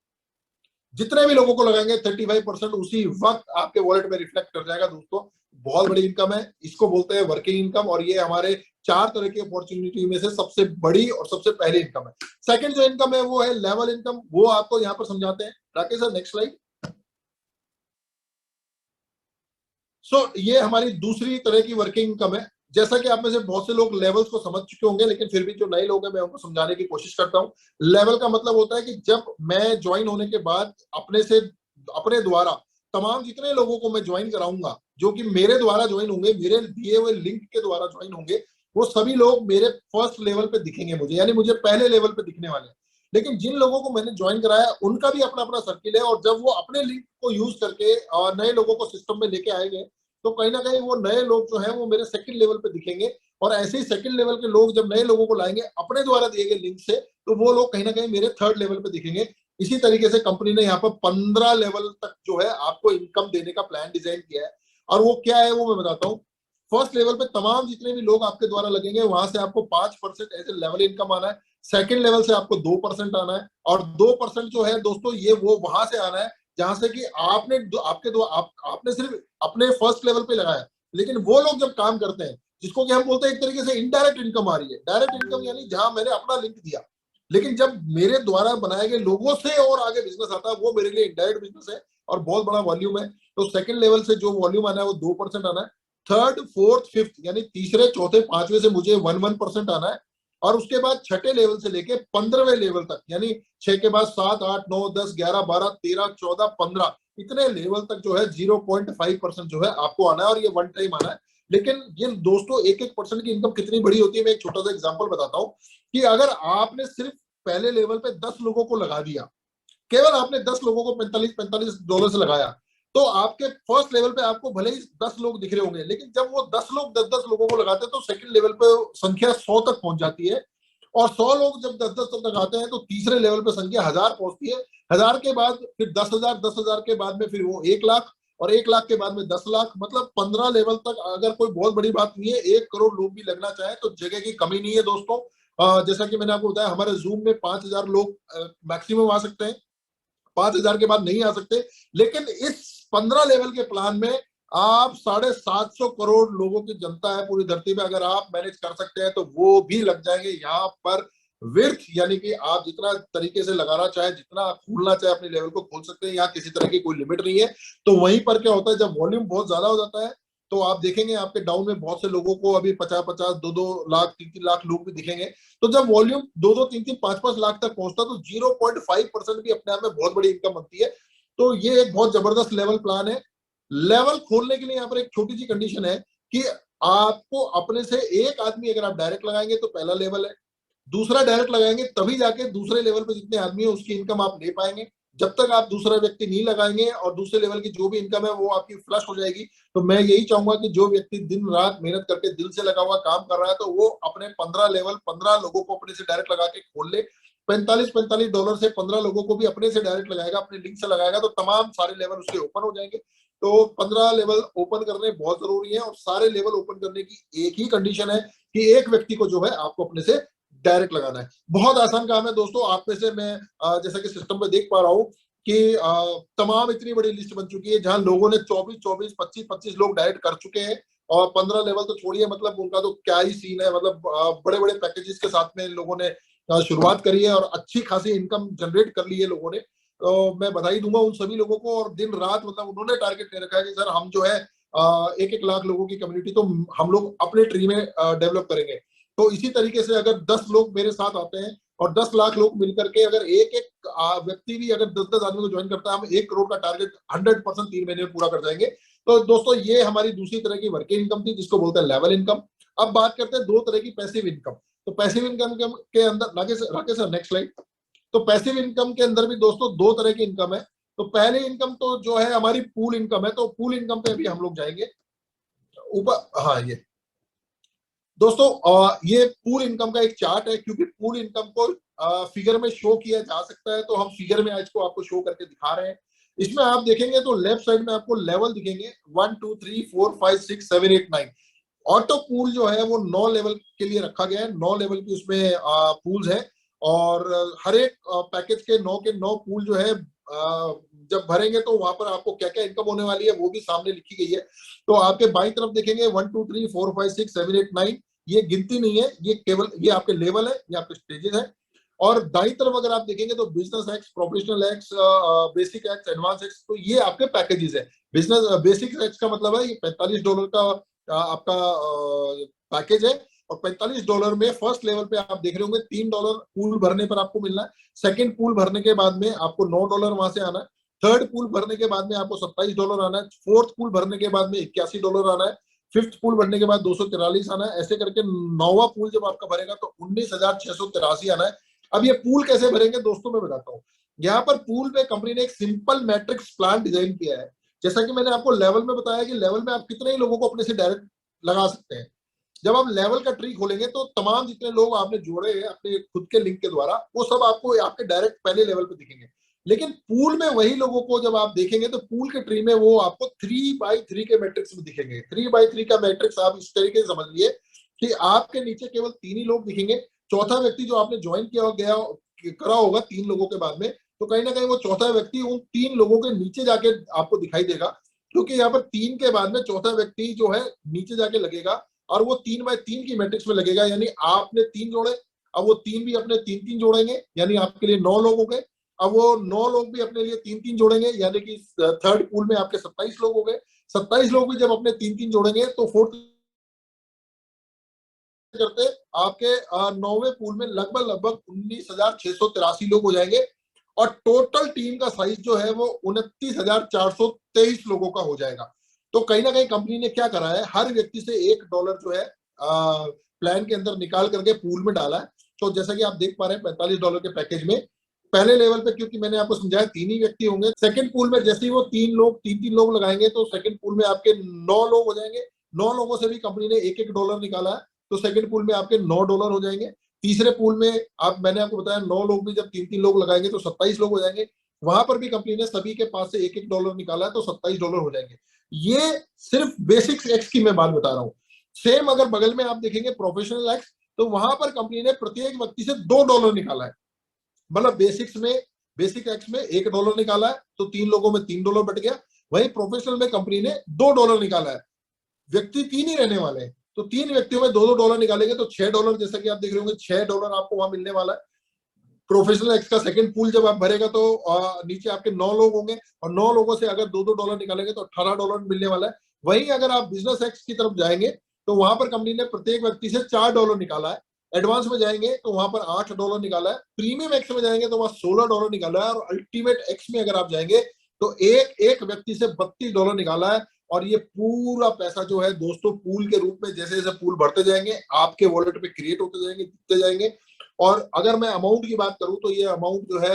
S1: जितने भी लोगों को लगाएंगे 35% उसी वक्त आपके वॉलेट में रिफ्लेक्ट कर जाएगा दोस्तों। बहुत बड़ी इनकम है, इसको बोलते हैं वर्किंग इनकम, और ये हमारे 4 तरह की अपॉर्चुनिटी में से सबसे बड़ी और सबसे पहली इनकम है। सेकंड जो इनकम है वो है लेवल इनकम, वो आपको यहाँ पर समझाते हैं। Rakesh sir, next slide. ये हमारी दूसरी तरह की वर्किंग इनकम है। जैसा कि आप में से बहुत से लोग लेवल्स को समझ चुके होंगे, लेकिन फिर भी जो नए लोग हैं मैं उनको समझाने की कोशिश करता हूँ। लेवल का मतलब होता है कि जब मैं ज्वाइन होने के बाद अपने द्वारा तमाम जितने लोगों को मैं ज्वाइन कराऊंगा, जो कि मेरे द्वारा ज्वाइन होंगे, मेरे दिए हुए लिंक के द्वारा ज्वाइन होंगे, वो सभी लोग मेरे फर्स्ट लेवल पे दिखेंगे मुझे, यानी मुझे पहले लेवल पे दिखने वाले हैं। लेकिन जिन लोगों को मैंने ज्वाइन कराया उनका भी अपना अपना सर्किल है, और जब वो अपने लिंक को यूज करके नए लोगों को सिस्टम में लेके आएंगे, तो कहीं ना कहीं वो नए लोग जो है वो मेरे सेकंड लेवल पे दिखेंगे। और ऐसे ही सेकंड लेवल के लोग जब नए लोगों को लाएंगे अपने द्वारा दिए गए लिंक से, तो वो लोग कहीं ना कहीं मेरे थर्ड लेवल पे दिखेंगे। इसी तरीके से कंपनी ने यहाँ पर 15 लेवल तक जो है आपको इनकम देने का प्लान डिजाइन किया है। और वो क्या है वो मैं बताता हूँ। फर्स्ट लेवल पे तमाम जितने भी लोग आपके द्वारा लगेंगे वहां से आपको 5% एज ए लेवल इनकम आना है। सेकंड लेवल से आपको 2% आना है, और 2% जो है दोस्तों ये वो वहां से आना है जहां से कि आपने सिर्फ अपने फर्स्ट लेवल पे लगाया, लेकिन वो लोग जब काम करते हैं, जिसको कि हम बोलते हैं एक तरीके से इनडायरेक्ट इनकम आ रही है। डायरेक्ट इनकम यानी जहां मैंने अपना लिंक दिया, लेकिन जब मेरे द्वारा बनाए गए लोगों से और आगे बिजनेस आता है, वो मेरे लिए इनडायरेक्ट बिजनेस है और बहुत बड़ा वॉल्यूम है। तो सेकंड लेवल से जो वॉल्यूम आना है वो 2% आना है। थर्ड, फोर्थ, फिफ्थ यानी तीसरे, चौथे, पांचवें से मुझे 1% आना है। और उसके बाद छठे लेवल से लेके 15वें लेवल तक, यानी 6 के बाद 7, 8, 9, 10, 11, 12, 13, 14, 15, इतने लेवल तक जो है 0.5% जो है आपको आना है, और ये वन टाइम आना है। लेकिन ये दोस्तों 1-1% की इनकम कितनी बड़ी होती है, मैं एक छोटा सा एग्जांपल बताता हूँ कि अगर आपने सिर्फ पहले लेवल पे 10 लोगों को लगा दिया, केवल आपने 10 लोगों को $45 से लगाया, तो आपके फर्स्ट लेवल पे आपको भले ही 10 लोग दिख रहे होंगे, लेकिन जब वो 10 लोग 10-10 लोगों को लगाते हैं तो सेकंड लेवल पे संख्या 100 तक पहुंच जाती है। और 100 लोग जब 10-10 तक लगाते हैं तो तीसरे लेवल पे संख्या 1000 पहुंचती है। 1000 के बाद फिर 10,000, 10,000 के बाद में फिर वो 1 लाख, और 1 लाख के बाद में 10 लाख, मतलब 15 लेवल तक अगर कोई बहुत बड़ी बात नहीं है। 1 करोड़ लोग भी लगना चाहे तो जगह की कमी नहीं है दोस्तों। जैसा कि मैंने आपको बताया, हमारे जूम में 5000 लोग मैक्सिमम आ सकते हैं, 5000 के बाद नहीं आ सकते। लेकिन इस 15 लेवल के प्लान में आप 750 करोड़ लोगों की जनता है पूरी धरती पे, अगर आप मैनेज कर सकते हैं तो वो भी लग जाएंगे यहाँ पर। विर्थ यानी कि आप जितना तरीके से लगाना चाहे, जितना खोलना चाहे अपने लेवल को खोल सकते हैं, यहाँ किसी तरह की कोई लिमिट नहीं है। तो वहीं पर क्या होता है, जब वॉल्यूम बहुत ज्यादा हो जाता है तो आप देखेंगे आपके डाउन में बहुत से लोगों को अभी 50-50, 2-2 लाख, 3-3 लाख लोग भी दिखेंगे। तो जब वॉल्यूम 2-2, 3-3, 5-5 लाख तक पहुंचता तो 0.5% भी अपने आप में बहुत बड़ी इनकम बनती है। तो ये एक बहुत जबरदस्त लेवल प्लान है। लेवल खोलने के लिए यहाँ पर एक छोटी सी कंडीशन है कि आपको अपने से एक आदमी अगर आप डायरेक्ट लगाएंगे तो पहला लेवल है, दूसरा डायरेक्ट लगाएंगे तभी जाके दूसरे लेवल पे जितने आदमी है उसकी इनकम आप ले पाएंगे। जब तक आप दूसरा व्यक्ति नहीं लगाएंगे और दूसरे लेवल की जो भी इनकम है वो आपकी फ्लश हो जाएगी। तो मैं यही चाहूंगा कि जो व्यक्ति दिन रात मेहनत करके दिल से लगा हुआ काम कर रहा है, तो वो अपने 15 लेवल 15 लोगों को अपने से डायरेक्ट लगा के खोल ले। $45 से 15 लोगों को भी अपने से डायरेक्ट लगाएगा, अपने लिंक से लगाएगा, तो तमाम सारे लेवल उसके ओपन हो जाएंगे। तो 15 लेवल ओपन करने बहुत जरूरी है, और सारे लेवल ओपन करने की एक ही कंडीशन है कि एक व्यक्ति को जो है आपको अपने से डायरेक्ट लगाना है। बहुत आसान काम है दोस्तों। आप में से मैं जैसा कि सिस्टम पे देख पा रहा हूँ कि तमाम इतनी बड़ी लिस्ट बन चुकी है जहां लोगों ने 24-24, 25-25 लोग डायरेक्ट कर चुके हैं। और 15 लेवल तो छोड़िए, मतलब उनका तो क्या ही सीन है, मतलब बड़े बड़े पैकेजेस के साथ में लोगों ने शुरुआत करी है और अच्छी खासी इनकम जनरेट कर ली है लोगों ने। तो मैं बधाई दूंगा उन सभी लोगों को। और दिन रात मतलब उन्होंने टारगेट ले रखा है कि सर हम जो है 1-1 लाख लोगों की कम्युनिटी तो हम लोग अपने ट्री में डेवलप करेंगे। तो इसी तरीके से अगर 10 लोग मेरे साथ आते हैं और 10 लाख लोग मिलकर के अगर एक एक व्यक्ति भी अगर 10-10 आदमी को ज्वाइन करता है, हम 1 करोड़ का टारगेट 100% 3 महीने में पूरा कर जाएंगे। तो दोस्तों ये हमारी दूसरी तरह की वर्किंग इनकम थी, जिसको बोलते हैं लेवल इनकम। अब बात करते हैं दो तरह की पैसिव इनकम। तो पैसिव इनकम के अंदर राकेश सर नेक्स्ट स्लाइड। तो पैसिव इनकम के अंदर भी दोस्तों दो तरह की इनकम है। तो पहले इनकम तो जो है हमारी पूल इनकम है। तो पूल इनकम पे भी हम लोग जाएंगे ऊपर। हाँ ये दोस्तों ये पूल इनकम का एक चार्ट है, क्योंकि पूल इनकम को फिगर में शो किया जा सकता है, तो हम फिगर में आज को आपको शो करके दिखा रहे हैं। इसमें आप देखेंगे तो लेफ्ट साइड में आपको लेवल दिखेंगे 1 2 3 4 5 6 7 8 9। ऑटो पूल जो है वो 9 लेवल के लिए रखा गया है। 9 लेवल की उसमें पूल्स है, और हर एक पैकेज के 9 के 9 पूल जो है जब भरेंगे तो वहां पर आपको क्या क्या इनकम होने वाली है वो भी सामने लिखी गई है। तो आपके बाईं तरफ देखेंगे 1 2 3 4 5 6 7 8 9, ये गिनती नहीं है, ये केवल ये आपके लेवल है, ये आपके स्टेजेस है। और दाई तरफ अगर आप देखेंगे तो business x, professional x, basic x, advance x, तो ये आपके पैकेजेस है। बिजनेस बेसिक एक्स का मतलब है ये $45 का आपका पैकेज है, और $45 में फर्स्ट लेवल पे आप देख रहे होंगे $3 पूल भरने पर आपको मिलना है। सेकंड पूल भरने के बाद में आपको $9 वहां से आना है। थर्ड पूल भरने के बाद में आपको $27 आना है। फोर्थ पूल भरने के बाद में $81 आना है। फिफ्थ पूल भरने के बाद 243 आना है। ऐसे करके नौवा पूल जब आपका भरेगा तो 19,683 आना है। अब ये पूल कैसे भरेंगे दोस्तों मैं बताता हूँ। यहाँ पर पूल में कंपनी ने एक सिंपल मैट्रिक्स प्लान डिजाइन किया है। जैसा कि मैंने आपको लेवल में बताया कि लेवल में आप कितने ही लोगों को अपने से डायरेक्ट लगा सकते हैं। जब आप लेवल का ट्री खोलेंगे तो तमाम जितने लोग आपने जोड़े हैं अपने खुद के लिंक के द्वारा, वो सब आपको आपके डायरेक्ट पहले लेवल पे दिखेंगे। लेकिन पूल में वही लोगों को जब आप देखेंगे तो पूल के ट्री में वो आपको 3x3 के मैट्रिक्स में दिखेंगे। 3x3 का मैट्रिक्स आप इस तरीके से समझ लिए कि आपके नीचे केवल 3 ही लोग दिखेंगे। चौथा व्यक्ति जो आपने ज्वाइन किया गया करा होगा 3 लोगों के बाद में, तो कहीं ना कहीं वो चौथा व्यक्ति उन 3 लोगों के नीचे जाके आपको दिखाई देगा, क्योंकि यहाँ पर 3 के बाद में चौथा व्यक्ति जो है नीचे जाके लगेगा, और वो 3x3 की मैट्रिक्स में लगेगा। यानी आपने 3 जोड़े, अब वो 3 भी अपने 3-3 जोड़ेंगे, यानी आपके लिए 9 लोग हो गए। अब वो 9 लोग भी अपने लिए 3-3 जोड़ेंगे, यानी कि थर्ड पूल में आपके 27 लोग हो गए। 27 लोग भी जब अपने 3-3 जोड़ेंगे तो फोर्थ करते आपके 9वें पूल में लगभग लगभग 19,683 लोग हो जाएंगे, और टोटल टीम का साइज जो है वो 29,423 लोगों का हो जाएगा। तो कहीं ना कहीं कंपनी ने क्या करा है, हर व्यक्ति से $1 जो है प्लान के अंदर निकाल करके पूल में डाला है। तो जैसा कि आप देख पा रहे हैं $45 के पैकेज में पहले लेवल पे, क्योंकि मैंने आपको समझाया 3 ही व्यक्ति होंगे। सेकंड पूल में जैसे ही वो 3 लोग 3-3 लोग लगाएंगे तो सेकंड पूल में आपके 9 लोग हो जाएंगे। 9 लोगों से भी कंपनी ने $1-1 निकाला है, तो सेकंड पूल में आपके $9 हो जाएंगे। तीसरे पूल में आप मैंने आपको बताया 9 लोग भी जब 3-3 लोग लगाएंगे तो 27 लोग हो जाएंगे। वहां पर भी कंपनी ने सभी के पास से $1-1 निकाला है, तो $27 हो जाएंगे। ये सिर्फ बेसिक्स एक्स की मैं बात बता रहा हूँ। सेम अगर बगल में आप देखेंगे प्रोफेशनल एक्स, तो वहां पर कंपनी ने प्रत्येक व्यक्ति से $2 निकाला है। मतलब बेसिक्स में बेसिक एक्स में $1 निकाला है, तो 3 लोगों में $3 बट गया। वही प्रोफेशनल में कंपनी ने $2 निकाला है। व्यक्ति 3 ही रहने वाले हैं, तो 3 व्यक्तियों में $2-2 निकालेंगे तो $6, जैसा कि आप देख रहे होंगे $6 आपको वहां मिलने वाला है। प्रोफेशनल एक्स का सेकंड पूल जब आप भरेगा तो नीचे आपके 9 लोग होंगे, और 9 लोगों से अगर $2-2 निकालेंगे तो $18 मिलने वाला है। वहीं अगर आप बिजनेस एक्स की तरफ जाएंगे तो वहां पर कंपनी ने प्रत्येक व्यक्ति से $4 निकाला है। एडवांस में जाएंगे तो वहां पर $8 निकाला है। प्रीमियम एक्स में जाएंगे तो वहां $16 निकाला है, और अल्टीमेट एक्स में अगर आप जाएंगे तो एक एक व्यक्ति से $32 निकाला है। और ये पूरा पैसा जो है दोस्तों पूल के रूप में जैसे जैसे पूल बढ़ते जाएंगे आपके वॉलेट पे क्रिएट होते जाएंगे, दिखते जाएंगे। और अगर मैं अमाउंट की बात करूं तो ये अमाउंट जो है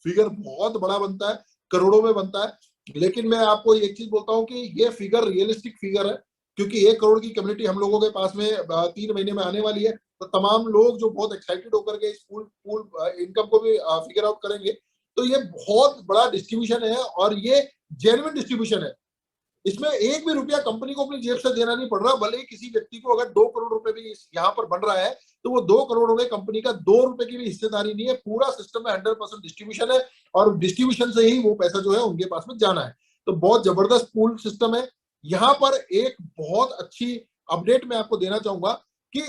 S1: फिगर बहुत बड़ा बनता है, करोड़ों में बनता है। लेकिन मैं आपको एक चीज बोलता हूं कि ये फिगर रियलिस्टिक फिगर है, क्योंकि 1 करोड़ की कम्युनिटी हम लोगों के पास में 3 महीने में आने वाली है। तो तमाम लोग जो बहुत एक्साइटेड होकर के इस पूल पूल इनकम को भी फिगर आउट करेंगे, तो ये बहुत बड़ा डिस्ट्रीब्यूशन है, और ये जेन्युइन डिस्ट्रीब्यूशन है। इसमें एक भी रुपया कंपनी को अपनी जेब से देना नहीं पड़ रहा। भले ही किसी व्यक्ति को अगर 2 करोड़ रुपए भी यहाँ पर बन रहा है, तो वो 2 करोड़ में कंपनी का 2 रुपए की भी हिस्सेदारी नहीं है। पूरा सिस्टम में 100% डिस्ट्रीब्यूशन है, और डिस्ट्रीब्यूशन से ही वो पैसा जो है उनके पास में जाना है। तो बहुत जबरदस्त पूल सिस्टम है। यहाँ पर एक बहुत अच्छी अपडेट मैं आपको देना चाहूंगा कि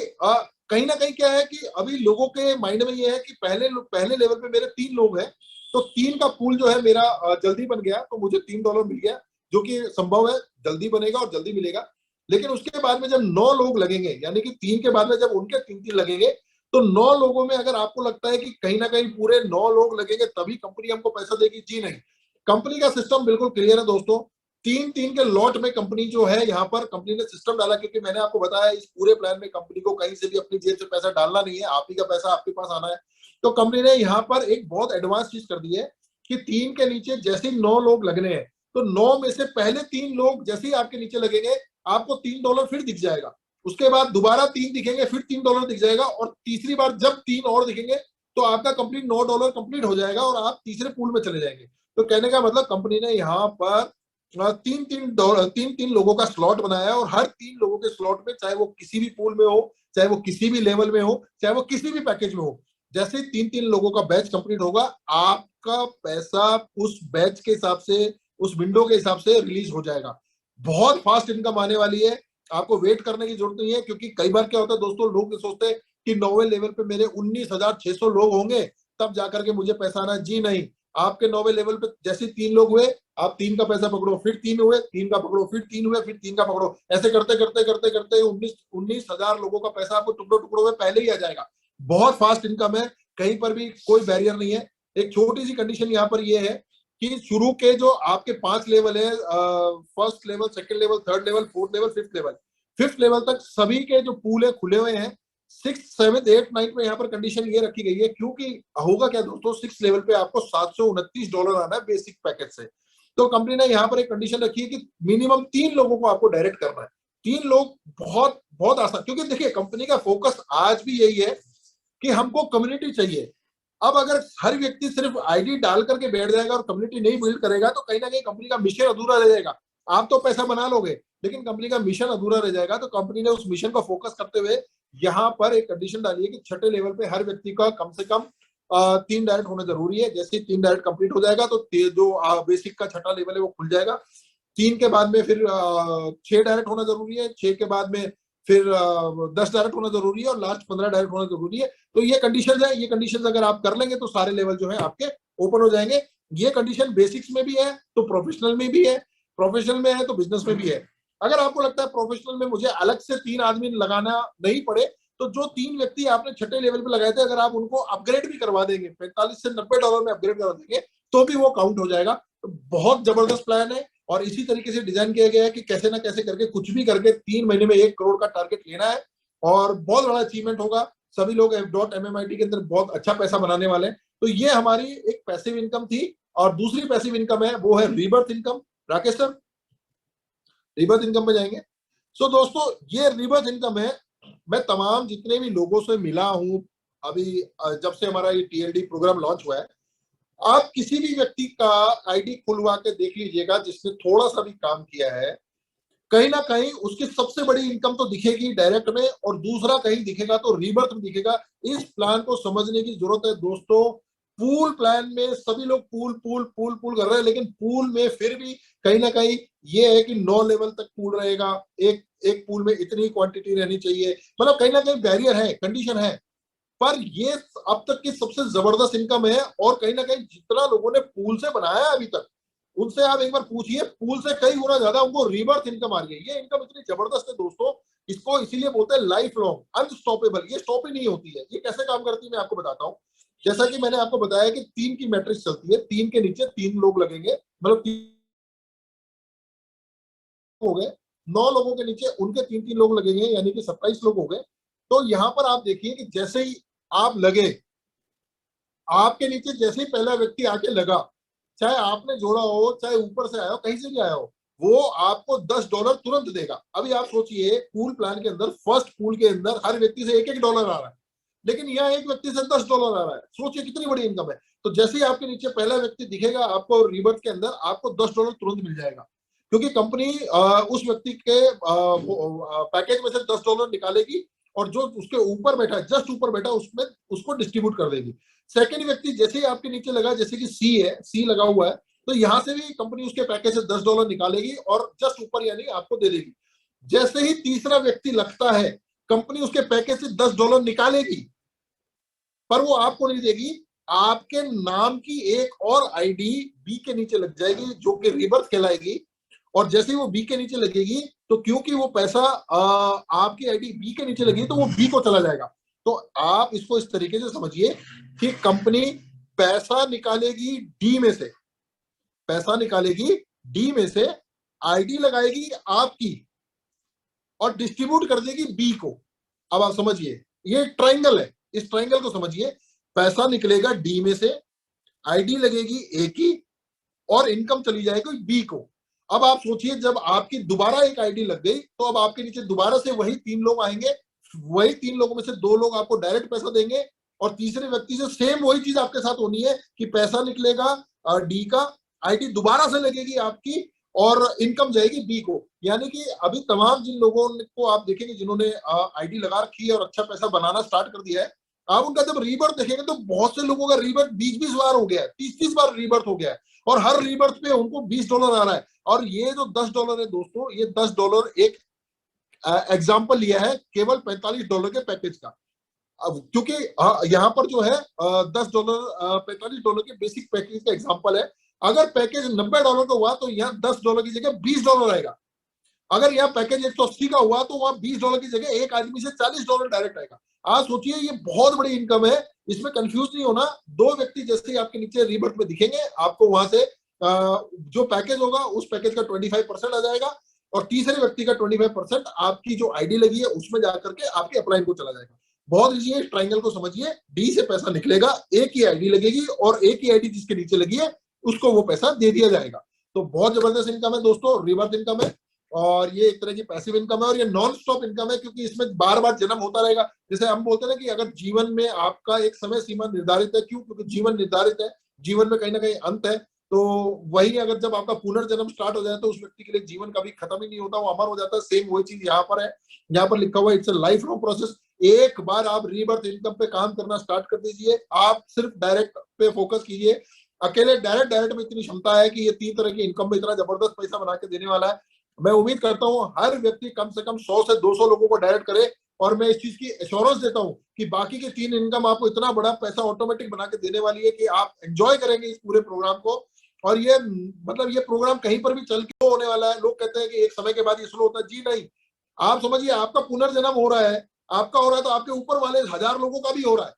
S1: कहीं ना कहीं क्या है कि अभी लोगों के माइंड में ये है कि पहले लेवल पे मेरे 3 लोग हैं, तो 3 का पूल जो है मेरा जल्दी बन गया, तो मुझे $3 मिल गया, जो कि संभव है, जल्दी बनेगा और जल्दी मिलेगा। लेकिन उसके बाद में जब 9 लोग लगेंगे, यानी कि 3 के बाद में जब उनके 3-3 लगेंगे, तो 9 लोगों में अगर आपको लगता है कि कहीं ना कहीं पूरे 9 लोग लगेंगे तभी कंपनी हमको पैसा देगी, जी नहीं। कंपनी का सिस्टम बिल्कुल क्लियर है दोस्तों। 3-3 के लॉट में कंपनी जो है, यहाँ पर कंपनी ने सिस्टम डाला, क्योंकि मैंने आपको बताया इस पूरे प्लान में कंपनी को कहीं से भी अपनी जेब से पैसा डालना नहीं है, आप ही का पैसा आपके पास आना है। तो कंपनी ने यहाँ पर एक बहुत एडवांस चीज कर दी है कि 3 के नीचे जैसे ही 9 लोग लगने हैं, तो 9 में से पहले 3 लोग जैसे ही आपके नीचे लगेंगे, आपको $3 फिर दिख जाएगा। उसके बाद दोबारा 3 दिखेंगे, फिर $3 दिख जाएगा, और तीसरी बार जब 3 और दिखेंगे तो आपका कंप्लीट $9 कंप्लीट हो जाएगा और आप तीसरे पूल में चले जाएंगे। तो कहने का मतलब कंपनी ने यहाँ पर तीन तीन लोगों का स्लॉट बनाया है, और हर 3 लोगों के स्लॉट में, चाहे वो किसी भी पूल में हो, चाहे वो किसी भी लेवल में हो, चाहे वो किसी भी पैकेज में हो, जैसे ही 3-3 लोगों का बैच कंप्लीट होगा, आपका पैसा उस बैच के हिसाब से, उस विंडो के हिसाब से रिलीज हो जाएगा। बहुत फास्ट इनकम आने वाली है, आपको वेट करने की जरूरत नहीं है। क्योंकि कई बार क्या होता है दोस्तों, लोग सोचते हैं कि 9वें लेवल पे मेरे 19,600 लोग होंगे तब जाकर के मुझे पैसा आना, जी नहीं। आपके 9वें लेवल पे जैसे 3 लोग हुए, आप 3 का पैसा पकड़ो, फिर 3 हुए, 3 का पकड़ो, फिर 3 हुए, फिर 3 का पकड़ो, ऐसे करते करते करते करते 19,000 लोगों का पैसा आपको टुकड़ों टुकड़ों में पहले ही आ जाएगा। बहुत फास्ट इनकम है, कहीं पर भी कोई बैरियर नहीं है। एक छोटी सी कंडीशन यहाँ पर ये है कि शुरू के जो आपके 5 लेवल है, first level, second level, third level, fourth level, fifth level तक सभी के जो पूल है खुले हुए हैं। 6, 7, 8, 9 में यहाँ पर कंडीशन ये रखी गई है, क्योंकि होगा क्या दोस्तों, 6 लेवल पे आपको $729 आना है बेसिक पैकेज से। तो कंपनी ने यहाँ पर एक कंडीशन रखी है कि मिनिमम 3 लोगों को आपको डायरेक्ट करना है। 3 लोग, बहुत बहुत आसान, क्योंकि देखिए कंपनी का फोकस आज भी यही है कि हमको कम्युनिटी चाहिए। अब अगर हर व्यक्ति सिर्फ आईडी डाल करके बैठ जाएगा और कम्युनिटी नहीं बिल्ड करेगा, तो कहीं ना कहीं कंपनी का मिशन अधूरा रह जाएगा। आप तो पैसा बना लोगे, लेकिन कंपनी का मिशन अधूरा रह जाएगा। तो कंपनी ने उस मिशन को फोकस करते हुए यहाँ पर एक कंडीशन डाली है कि छठे लेवल पे हर व्यक्ति का कम से कम 3 डायरेक्ट होना जरूरी है। जैसे ही 3 डायरेक्ट कंप्लीट हो जाएगा, तो जो बेसिक का छठा लेवल है वो खुल जाएगा। 3 के बाद में फिर 6 डायरेक्ट होना जरूरी है, 6 के बाद में फिर 10 डायरेक्ट होना जरूरी है, और लास्ट 15 डायरेक्ट होना जरूरी है। तो ये कंडीशन है, ये कंडीशन अगर आप कर लेंगे तो सारे लेवल जो है आपके ओपन हो जाएंगे। ये कंडीशन बेसिक्स में भी है तो प्रोफेशनल में भी है, प्रोफेशनल में है तो बिजनेस में भी है। अगर आपको लगता है प्रोफेशनल में मुझे अलग से 3 आदमी लगाना नहीं पड़े, तो जो 3 व्यक्ति आपने छठे लेवल पे लगाए थे, अगर आप उनको अपग्रेड भी करवा देंगे, $45 से $90 में अपग्रेड करवा देंगे, तो भी वो काउंट हो जाएगा। तो बहुत जबरदस्त प्लान है, और इसी तरीके से डिजाइन किया गया है कि कैसे ना कैसे करके, कुछ भी करके 3 महीने में 1 करोड़ का टारगेट लेना है, और बहुत बड़ा अचीवमेंट होगा। सभी लोग MMIT के अंदर बहुत अच्छा पैसा बनाने वाले हैं। तो ये हमारी एक पैसिव इनकम थी, और दूसरी पैसिव इनकम है वो है rebirth income. Rakesh sir, rebirth income पे जाएंगे। सो दोस्तों, ये रीबर्थ इनकम है। मैं तमाम जितने भी लोगों से मिला हूं अभी, जब से हमारा ये TLD प्रोग्राम लॉन्च हुआ है, आप किसी भी व्यक्ति का आईडी खुलवा के देख लीजिएगा जिसने थोड़ा सा भी काम किया है, कहीं ना कहीं उसकी सबसे बड़ी इनकम तो दिखेगी डायरेक्ट में, और दूसरा कहीं दिखेगा तो रीबर्थ में दिखेगा। इस प्लान को समझने की जरूरत है दोस्तों। पूल प्लान में सभी लोग पूल पूल पूल पूल कर रहे हैं, लेकिन पूल में फिर भी कहीं ना कहीं ये है कि 9 लेवल तक पूल रहेगा, एक एक पूल में इतनी क्वांटिटी रहनी चाहिए, मतलब कहीं ना कहीं बैरियर है, कंडीशन है। पर ये अब तक की सबसे जबरदस्त इनकम है, और कहीं ना कहीं जितना लोगों ने पूल से बनाया है अभी तक, उनसे आप एक बार पूछिए, पूल से कई गुना ज्यादा उनको रीबर्थ इनकम आ रही है। ये इनकम इतनी जबरदस्त है दोस्तों, इसको इसीलिए बोलते हैं लाइफ लॉन्ग अनस्टॉपेबल। ये स्टॉप ही नहीं होती है। ये कैसे काम करती है मैं आपको बताता हूँ। जैसा कि मैंने आपको बताया कि 3 की मैट्रिक्स चलती है, 3 के नीचे 3 लोग लगेंगे, मतलब 3 हो गए, 9 लोगों के नीचे उनके 3-3 लोग लगेंगे, यानी कि 27 लोग हो गए। तो यहाँ पर आप देखिए कि जैसे ही आप लगे, आपके नीचे जैसे ही पहला व्यक्ति आके लगा, चाहे आपने जोड़ा हो, चाहे ऊपर से आया हो, कहीं से भी आया हो, वो आपको $10 तुरंत देगा। अभी आप सोचिए, पूल प्लान के अंदर, फर्स्ट पूल के अंदर हर व्यक्ति से $1-1 आ रहा है, लेकिन यहाँ एक व्यक्ति से $10 आ रहा है। सोचिए कितनी बड़ी इनकम है। तो जैसे ही आपके नीचे पहला व्यक्ति दिखेगा, आपको रीबर्थ के अंदर आपको $10 तुरंत मिल जाएगा, क्योंकि कंपनी उस व्यक्ति के पैकेज में से $10 निकालेगी, और जो उसके ऊपर बैठा है, जस्ट ऊपर बैठा, उसमें उसको डिस्ट्रीब्यूट कर देगी। सेकंड व्यक्ति जैसे ही आपके नीचे लगा, जैसे कि सी है, सी लगा हुआ है, तो यहां से भी कंपनी उसके पैकेज से $10 निकालेगी और जस्ट ऊपर यानी आपको दे देगी। जैसे ही तीसरा व्यक्ति लगता है, कंपनी उसके पैकेज से $10 निकालेगी, पर वो आपको नहीं देगी, आपके नाम की एक और आईडी बी के नीचे लग जाएगी, जो कि रिबर्थ कहलाएगी। और जैसे ही वो बी के नीचे लगेगी, तो क्योंकि वो पैसा आपकी आईडी बी के नीचे लगी, तो वो बी को चला जाएगा। तो आप इसको इस तरीके से समझिए कि कंपनी पैसा निकालेगी डी में से, पैसा निकालेगी डी में से, आईडी लगाएगी आपकी और डिस्ट्रीब्यूट कर देगी बी को। अब आप समझिए, ये ट्रायंगल है, इस ट्रायंगल को समझिए। पैसा निकलेगा डी में से, आईडी लगेगी ए की और इनकम चली जाएगी बी को। अब आप सोचिए, जब आपकी दोबारा एक आईडी लग गई तो अब आपके नीचे दोबारा से वही 3 लोग आएंगे, वही 3 लोगों में से 2 लोग आपको डायरेक्ट पैसा देंगे और तीसरे व्यक्ति से सेम वही चीज आपके साथ होनी है कि पैसा निकलेगा डी का, आईडी दोबारा से लगेगी आपकी और इनकम जाएगी बी को। यानी कि अभी तमाम जिन लोगों को आप देखेंगे जिन्होंने आईडी लगा रखी है और अच्छा पैसा बनाना स्टार्ट कर दिया है, आप उनका जब रीबर्थ देखेंगे तो बहुत से लोगों का रीबर्थ 20-20 बार हो गया है, 30-30 बार रीबर्थ हो गया है और हर रीबर्थ पे उनको $20 आ रहा है। और ये जो $10 है दोस्तों, ये $10 एक एग्जाम्पल लिया है केवल $45 के पैकेज का। अब क्योंकि यहाँ पर जो है $10 $45 के बेसिक पैकेज का एग्जाम्पल है। अगर पैकेज $90 का हुआ तो यहाँ $10 की जगह $20 आएगा। अगर यहाँ पैकेज 180 का हुआ तो वहां $20 की जगह एक आदमी से $40 डायरेक्ट आएगा। आप सोचिए, ये बहुत बड़ी इनकम है, इसमें कंफ्यूज नहीं होना। 2 व्यक्ति जैसे आपके नीचे रीबर्थ में दिखेंगे, आपको वहां से जो पैकेज होगा उस पैकेज का 25% आ जाएगा और तीसरे व्यक्ति का 25% आपकी जो आईडी लगी है उसमें जाकर के आपके अपलाइन को चला जाएगा। बहुत इजी है, ट्रायंगल को समझिए। डी से पैसा निकलेगा, एक ही आईडी लगेगी और एक ही आईडी जिसके नीचे लगी है उसको वो पैसा दे दिया जाएगा। तो बहुत जबरदस्त इनकम है दोस्तों, रिवर्स इनकम है और ये एक तरह की पैसिव इनकम है और ये नॉन स्टॉप इनकम है क्योंकि इसमें बार बार जन्म होता रहेगा। जैसे हम बोलते हैं ना कि अगर जीवन में आपका एक समय सीमा निर्धारित है, क्यों? क्योंकि जीवन निर्धारित है, जीवन में कहीं ना कहीं अंत है। तो वही अगर जब आपका पुनर्जन्म स्टार्ट हो जाए तो उस व्यक्ति के लिए जीवन कभी खत्म ही नहीं होता, वो अमर हो जाता है। सेम वही चीज यहाँ पर है, यहाँ पर लिखा हुआ है it's a life long process. एक बार आप रीबर्थ इनकम पे काम करना स्टार्ट कर दीजिए, आप सिर्फ डायरेक्ट पे फोकस कीजिए। अकेले डायरेक्ट में इतनी क्षमता है कि ये 3 तरह की इनकम में इतना जबरदस्त पैसा बना के देने वाला है। मैं उम्मीद करता हूं हर व्यक्ति कम से कम 100 से 200 लोगों को डायरेक्ट करे और मैं इस चीज की एश्योरेंस देता हूं कि बाकी के 3 इनकम आपको इतना बड़ा पैसा ऑटोमेटिक बना के देने वाली है कि आप एंजॉय करेंगे इस पूरे प्रोग्राम को। और ये मतलब ये प्रोग्राम कहीं पर भी चल के होने वाला है। लोग कहते हैं कि एक समय के बाद ये स्लो होता है, जी नहीं। आप समझिए, आपका पुनर्जन्म हो रहा है, आपका हो रहा है तो आपके ऊपर वाले 1000 लोगों का भी हो रहा है।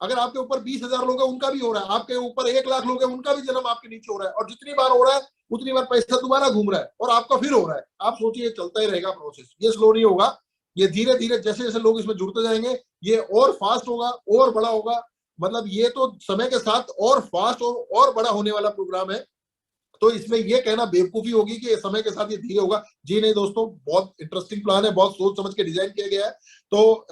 S1: अगर आपके ऊपर 20,000 लोग हैं उनका भी हो रहा है, आपके ऊपर 1 लाख लोग हैं उनका भी जन्म आपके नीचे हो रहा है और जितनी बार हो रहा है उतनी बार पैसा दोबारा घूम रहा है और आपका फिर हो रहा है। आप सोचिए, चलता ही रहेगा प्रोसेस, ये स्लो नहीं होगा। ये धीरे धीरे जैसे जैसे लोग इसमें जुड़ते जाएंगे ये और फास्ट होगा और बड़ा होगा। मतलब ये तो समय के साथ और फास्ट और बड़ा होने वाला प्रोग्राम है। तो इसमें ये कहना बेवकूफी होगी कि समय के साथ ये धीरे होगा, जी नहीं दोस्तों। बहुत इंटरेस्टिंग प्लान है, बहुत सोच समझ के डिजाइन किया गया है। तो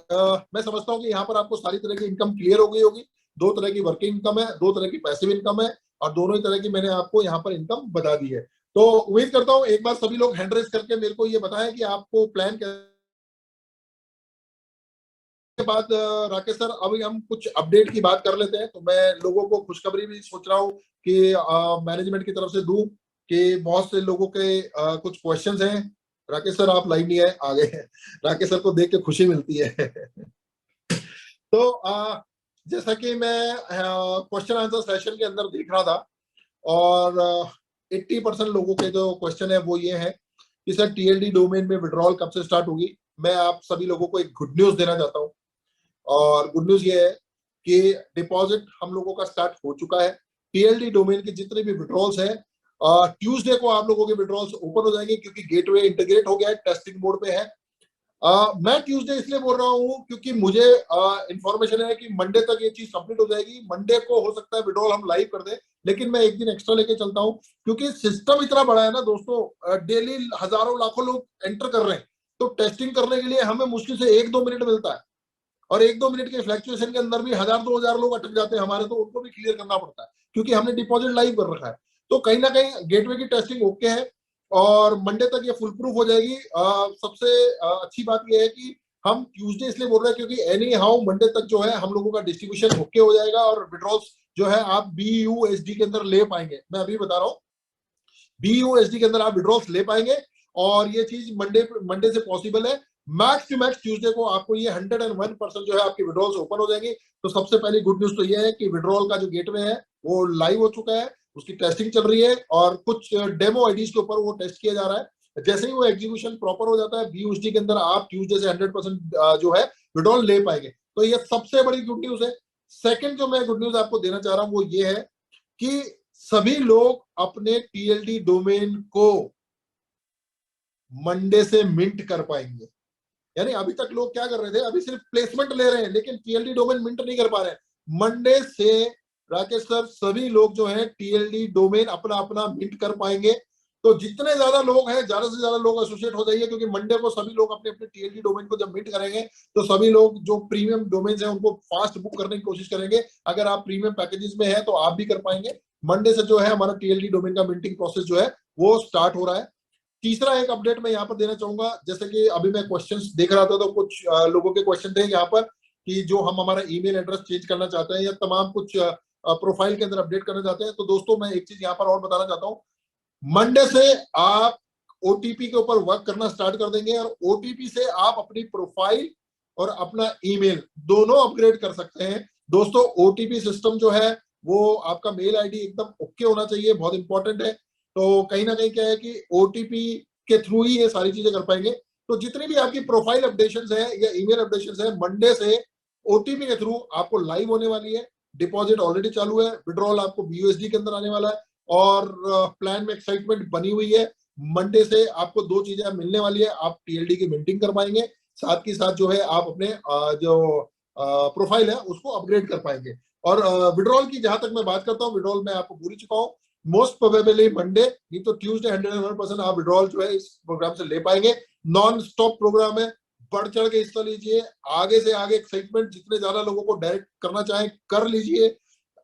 S1: मैं समझता हूँ कि यहाँ पर आपको सारी तरह की इनकम क्लियर हो गई होगी। 2 तरह की वर्किंग इनकम है, 2 तरह की पैसिव इनकम है और दोनों ही तरह की मैंने आपको यहाँ पर इनकम बता दी है। तो उम्मीद करता हूँ एक बार सभी लोग हैंड रेज करके मेरे को ये बताएं कि आपको प्लान के बाद राकेश सर, अभी हम कुछ अपडेट की बात कर लेते हैं। तो मैं लोगों को खुशखबरी भी सोच रहा हूँ कि मैनेजमेंट की तरफ से दूं कि बहुत से लोगों के कुछ क्वेश्चंस हैं। राकेश सर आप लाइन नहीं है, आ गए हैं। राकेश सर को देख के खुशी मिलती है। तो जैसा कि मैं क्वेश्चन आंसर सेशन के अंदर देख रहा था और 80% लोगों के जो क्वेश्चन है वो ये है कि सर टीएलडी डोमेन में विड्रॉल कब से स्टार्ट होगी। मैं आप सभी लोगों को एक गुड न्यूज देना चाहता हूँ और गुड न्यूज ये है कि डिपॉजिट हम लोगों का स्टार्ट हो चुका है। टीएलडी डोमेन के जितने भी विड्रॉल्स हैं ट्यूसडे को आप लोगों के विड्रॉल्स ओपन हो जाएंगे क्योंकि गेटवे इंटीग्रेट हो गया है, टेस्टिंग मोड पे है। मैं ट्यूसडे इसलिए बोल रहा हूँ क्योंकि मुझे इंफॉर्मेशन है कि मंडे तक ये चीज कंप्लीट हो जाएगी। मंडे को हो सकता है विड्रॉल हम लाइव कर दें, लेकिन मैं एक दिन एक्स्ट्रा लेके चलता हूँ क्योंकि सिस्टम इतना बड़ा है ना दोस्तों। डेली हजारों लाखों लोग एंटर कर रहे हैं तो टेस्टिंग करने के लिए हमें मुश्किल से 1-2 मिनट मिलता है और 1-2 मिनट के फ्लैक्चुएशन के अंदर भी 1000-2000 लोग अटक जाते हैं हमारे, तो उनको भी क्लियर करना पड़ता है क्योंकि हमने डिपॉजिट लाइव कर रखा है। तो कहीं ना कहीं गेटवे की टेस्टिंग ओके है और मंडे तक ये फुल प्रूफ हो जाएगी। सबसे अच्छी बात ये है कि हम ट्यूसडे इसलिए बोल रहे हैं क्योंकि एनी हाउ मंडे तक जो है हम लोगों का डिस्ट्रीब्यूशन ओके हो जाएगा और विड्रॉल्स जो है आप BUSD के अंदर ले पाएंगे। मैं अभी बता रहा हूँ, BUSD के अंदर आप विड्रॉल्स ले पाएंगे और ये चीज मंडे से पॉसिबल है। मैक्स टू मैक्स ट्यूसडे को आपको ये 101% जो है आपकी विड्रॉल्स ओपन हो जाएंगी। तो सबसे पहली गुड न्यूज तो ये है कि विड्रॉल का जो गेटवे है वो लाइव हो चुका है, उसकी टेस्टिंग चल रही है और कुछ डेमो आईडीज के ऊपर वो टेस्ट किया जा रहा है। जैसे ही वो एग्जीक्यूशन प्रॉपर हो जाता है BUSD के अंदर आप ट्यूसडे से 100% जो है विड्रॉल ले पाएंगे। तो ये सबसे बड़ी गुड न्यूज है। सेकंड जो मैं गुड न्यूज आपको देना चाह रहा हूं वो ये है कि सभी लोग अपने टीएलडी डोमेन को मंडे से मिंट कर पाएंगे। यानी अभी तक लोग क्या कर रहे थे, अभी सिर्फ प्लेसमेंट ले रहे हैं लेकिन टीएलडी डोमेन मिंट नहीं कर पा रहे हैं। मंडे से राकेश सर सभी लोग जो है टीएलडी डोमेन अपना अपना मिंट कर पाएंगे। तो जितने ज्यादा लोग हैं, ज्यादा से ज्यादा लोग एसोसिएट हो जाइए, क्योंकि मंडे को सभी लोग अपने अपने टीएलडी डोमेन को जब मिंट करेंगे तो सभी लोग जो प्रीमियम डोमेन्स हैं उनको फास्ट बुक करने की कोशिश करेंगे। अगर आप प्रीमियम पैकेजेस में हैं तो आप भी कर पाएंगे। मंडे से जो है हमारा टीएलडी डोमेन का मिंटिंग प्रोसेस जो है वो स्टार्ट हो रहा है। तीसरा एक अपडेट मैं यहाँ पर देना चाहूंगा, जैसे कि अभी मैं क्वेश्चंस देख रहा था तो कुछ लोगों के क्वेश्चन थे यहाँ पर कि जो हम हमारा ईमेल एड्रेस चेंज करना चाहते हैं या तमाम कुछ प्रोफाइल के अंदर अपडेट करना चाहते हैं। तो दोस्तों मैं एक चीज यहाँ पर और बताना चाहता हूँ, मंडे से आप ओटीपी के ऊपर वर्क करना स्टार्ट कर देंगे और ओटीपी से आप अपनी प्रोफाइल और अपना ईमेल दोनों अपग्रेड कर सकते हैं। दोस्तों ओटीपी सिस्टम जो है वो आपका मेल आईडी एकदम ओके होना चाहिए, बहुत इंपॉर्टेंट है। तो कहीं ना कहीं क्या है कि ओटीपी के थ्रू ही ये सारी चीजें कर पाएंगे। तो जितनी भी आपकी प्रोफाइल अपडेशंस है या ईमेल अपडेशंस है, मंडे से ओटीपी के थ्रू आपको लाइव होने वाली है। डिपॉजिट ऑलरेडी चालू है, विड्रॉल आपको बीयूएसडी के अंदर आने वाला है और प्लान में एक्साइटमेंट बनी हुई है। मंडे से आपको दो चीजें मिलने वाली है, आप टीएलडी की मिंटिंग कर पाएंगे, साथ के साथ जो है आप अपने जो प्रोफाइल है उसको अपग्रेड कर पाएंगे। और विड्रॉल की जहां तक मैं बात करता हूँ, विड्रॉल मैं आपको भूल ही चुका हूँ। मोस्ट प्रोबेबली मंडे नहीं तो ट्यूसडे 100% आप विड्रॉल जो है इस प्रोग्राम से ले पाएंगे। नॉन स्टॉप प्रोग्राम है, बढ़ चढ़ के हिस्सा लीजिए, आगे से आगे एक्साइटमेंट जितने ज्यादा लोगों को डायरेक्ट करना चाहें कर लीजिए।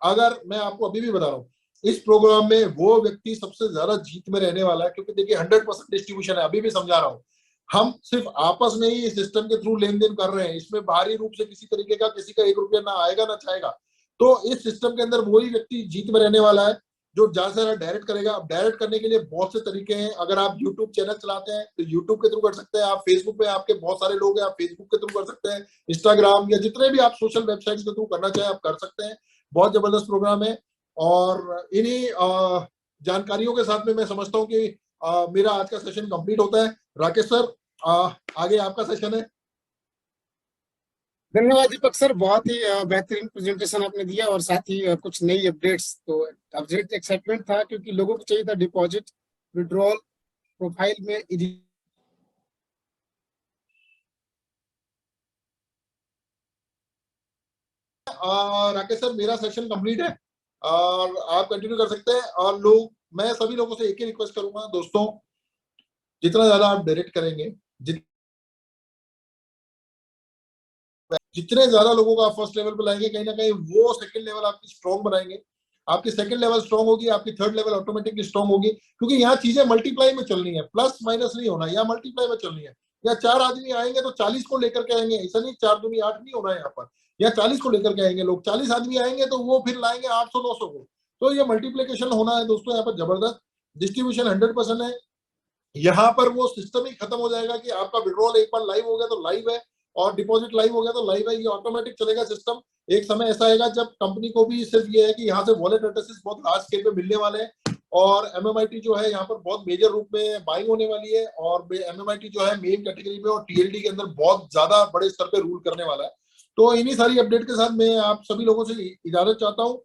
S1: अगर मैं आपको अभी भी बता रहा हूँ, इस प्रोग्राम में वो व्यक्ति सबसे ज्यादा जीत में रहने वाला है, क्योंकि देखिए 100% डिस्ट्रीब्यूशन है। अभी भी समझा रहा हूँ, हम सिर्फ आपस में ही इस सिस्टम के थ्रू लेन देन कर रहे हैं, इसमें बाहरी रूप से किसी तरीके का किसी का 1 रुपया ना आएगा ना जाएगा। तो इस सिस्टम के अंदर वही व्यक्ति जीत में रहने वाला है जो ज्यादा से ज्यादा डायरेक्ट करेगा। अब डायरेक्ट करने के लिए बहुत से तरीके हैं। अगर आप यूट्यूब चैनल चलाते हैं तो यूट्यूब के थ्रू कर सकते हैं, आप फेसबुक में आपके बहुत सारे लोग हैं, आप फेसबुक के थ्रू कर सकते हैं, इंस्टाग्राम या जितने भी आप सोशल वेबसाइट्स के थ्रू करना चाहें आप कर सकते हैं। बहुत जबरदस्त प्रोग्राम है और इन्हीं जानकारियों के साथ में मैं समझता हूँ कि मेरा आज का सेशन कंप्लीट होता है। राकेश सर आगे आपका सेशन है।
S2: धन्यवाद दीपक सर, बहुत ही बेहतरीन प्रेजेंटेशन आपने दिया और साथ ही कुछ नई अपडेट्स। तो अपडेट एक्साइटमेंट था क्योंकि लोगों को चाहिए था डिपॉजिट, विड्रॉल, प्रोफाइल में
S1: राकेश सर मेरा सेशन कंप्लीट है और आप कंटिन्यू कर सकते हैं। और लोग, मैं सभी लोगों से एक ही रिक्वेस्ट करूंगा दोस्तों, जितना ज्यादा आप डायरेक्ट करेंगे, जितने ज्यादा लोगों को आप फर्स्ट लेवल पर लाएंगे, कहीं ना कहीं वो सेकंड लेवल आपकी स्ट्रॉन्ग बनाएंगे। आपकी सेकंड लेवल स्ट्रॉन्ग होगी, आपकी थर्ड लेवल ऑटोमेटिकली स्ट्रॉन्ग होगी, क्योंकि यहाँ चीजें मल्टीप्लाई में चलनी है, प्लस माइनस नहीं होना, यहाँ मल्टीप्लाई में चलनी है। या 4 आदमी आएंगे तो 40 को लेकर के आएंगे, ऐसा नहीं 4 दूनी 8 नहीं होना है यहाँ पर। या 40 को लेकर के आएंगे लोग, 40 आदमी आएंगे तो वो फिर लाएंगे 800-900 को। तो ये मल्टीप्लीकेशन होना है दोस्तों, यहाँ पर जबरदस्त डिस्ट्रीब्यूशन 100% है। यहाँ पर वो सिस्टम ही खत्म हो जाएगा कि आपका विड्रॉल एक बार लाइव हो गया तो लाइव है और डिपॉजिट लाइव हो गया तो लाइव है, ये ऑटोमेटिक चलेगा सिस्टम। एक समय ऐसा आएगा जब कंपनी को भी सिर्फ ये है कि यहाँ से वॉलेट एड्रेसेस बहुत लार्ज स्केल पे मिलने वाले हैं और एमएमआईटी जो है यहाँ पर बहुत मेजर रूप में बाइंग होने वाली है और एमएमआईटी जो है मेन कैटेगरी में और टीएलडी के अंदर बहुत ज्यादा बड़े स्तर पे रूल करने वाला है। तो इन्हीं सारी अपडेट के साथ मैं आप सभी लोगों से इजाजत चाहता हूँ।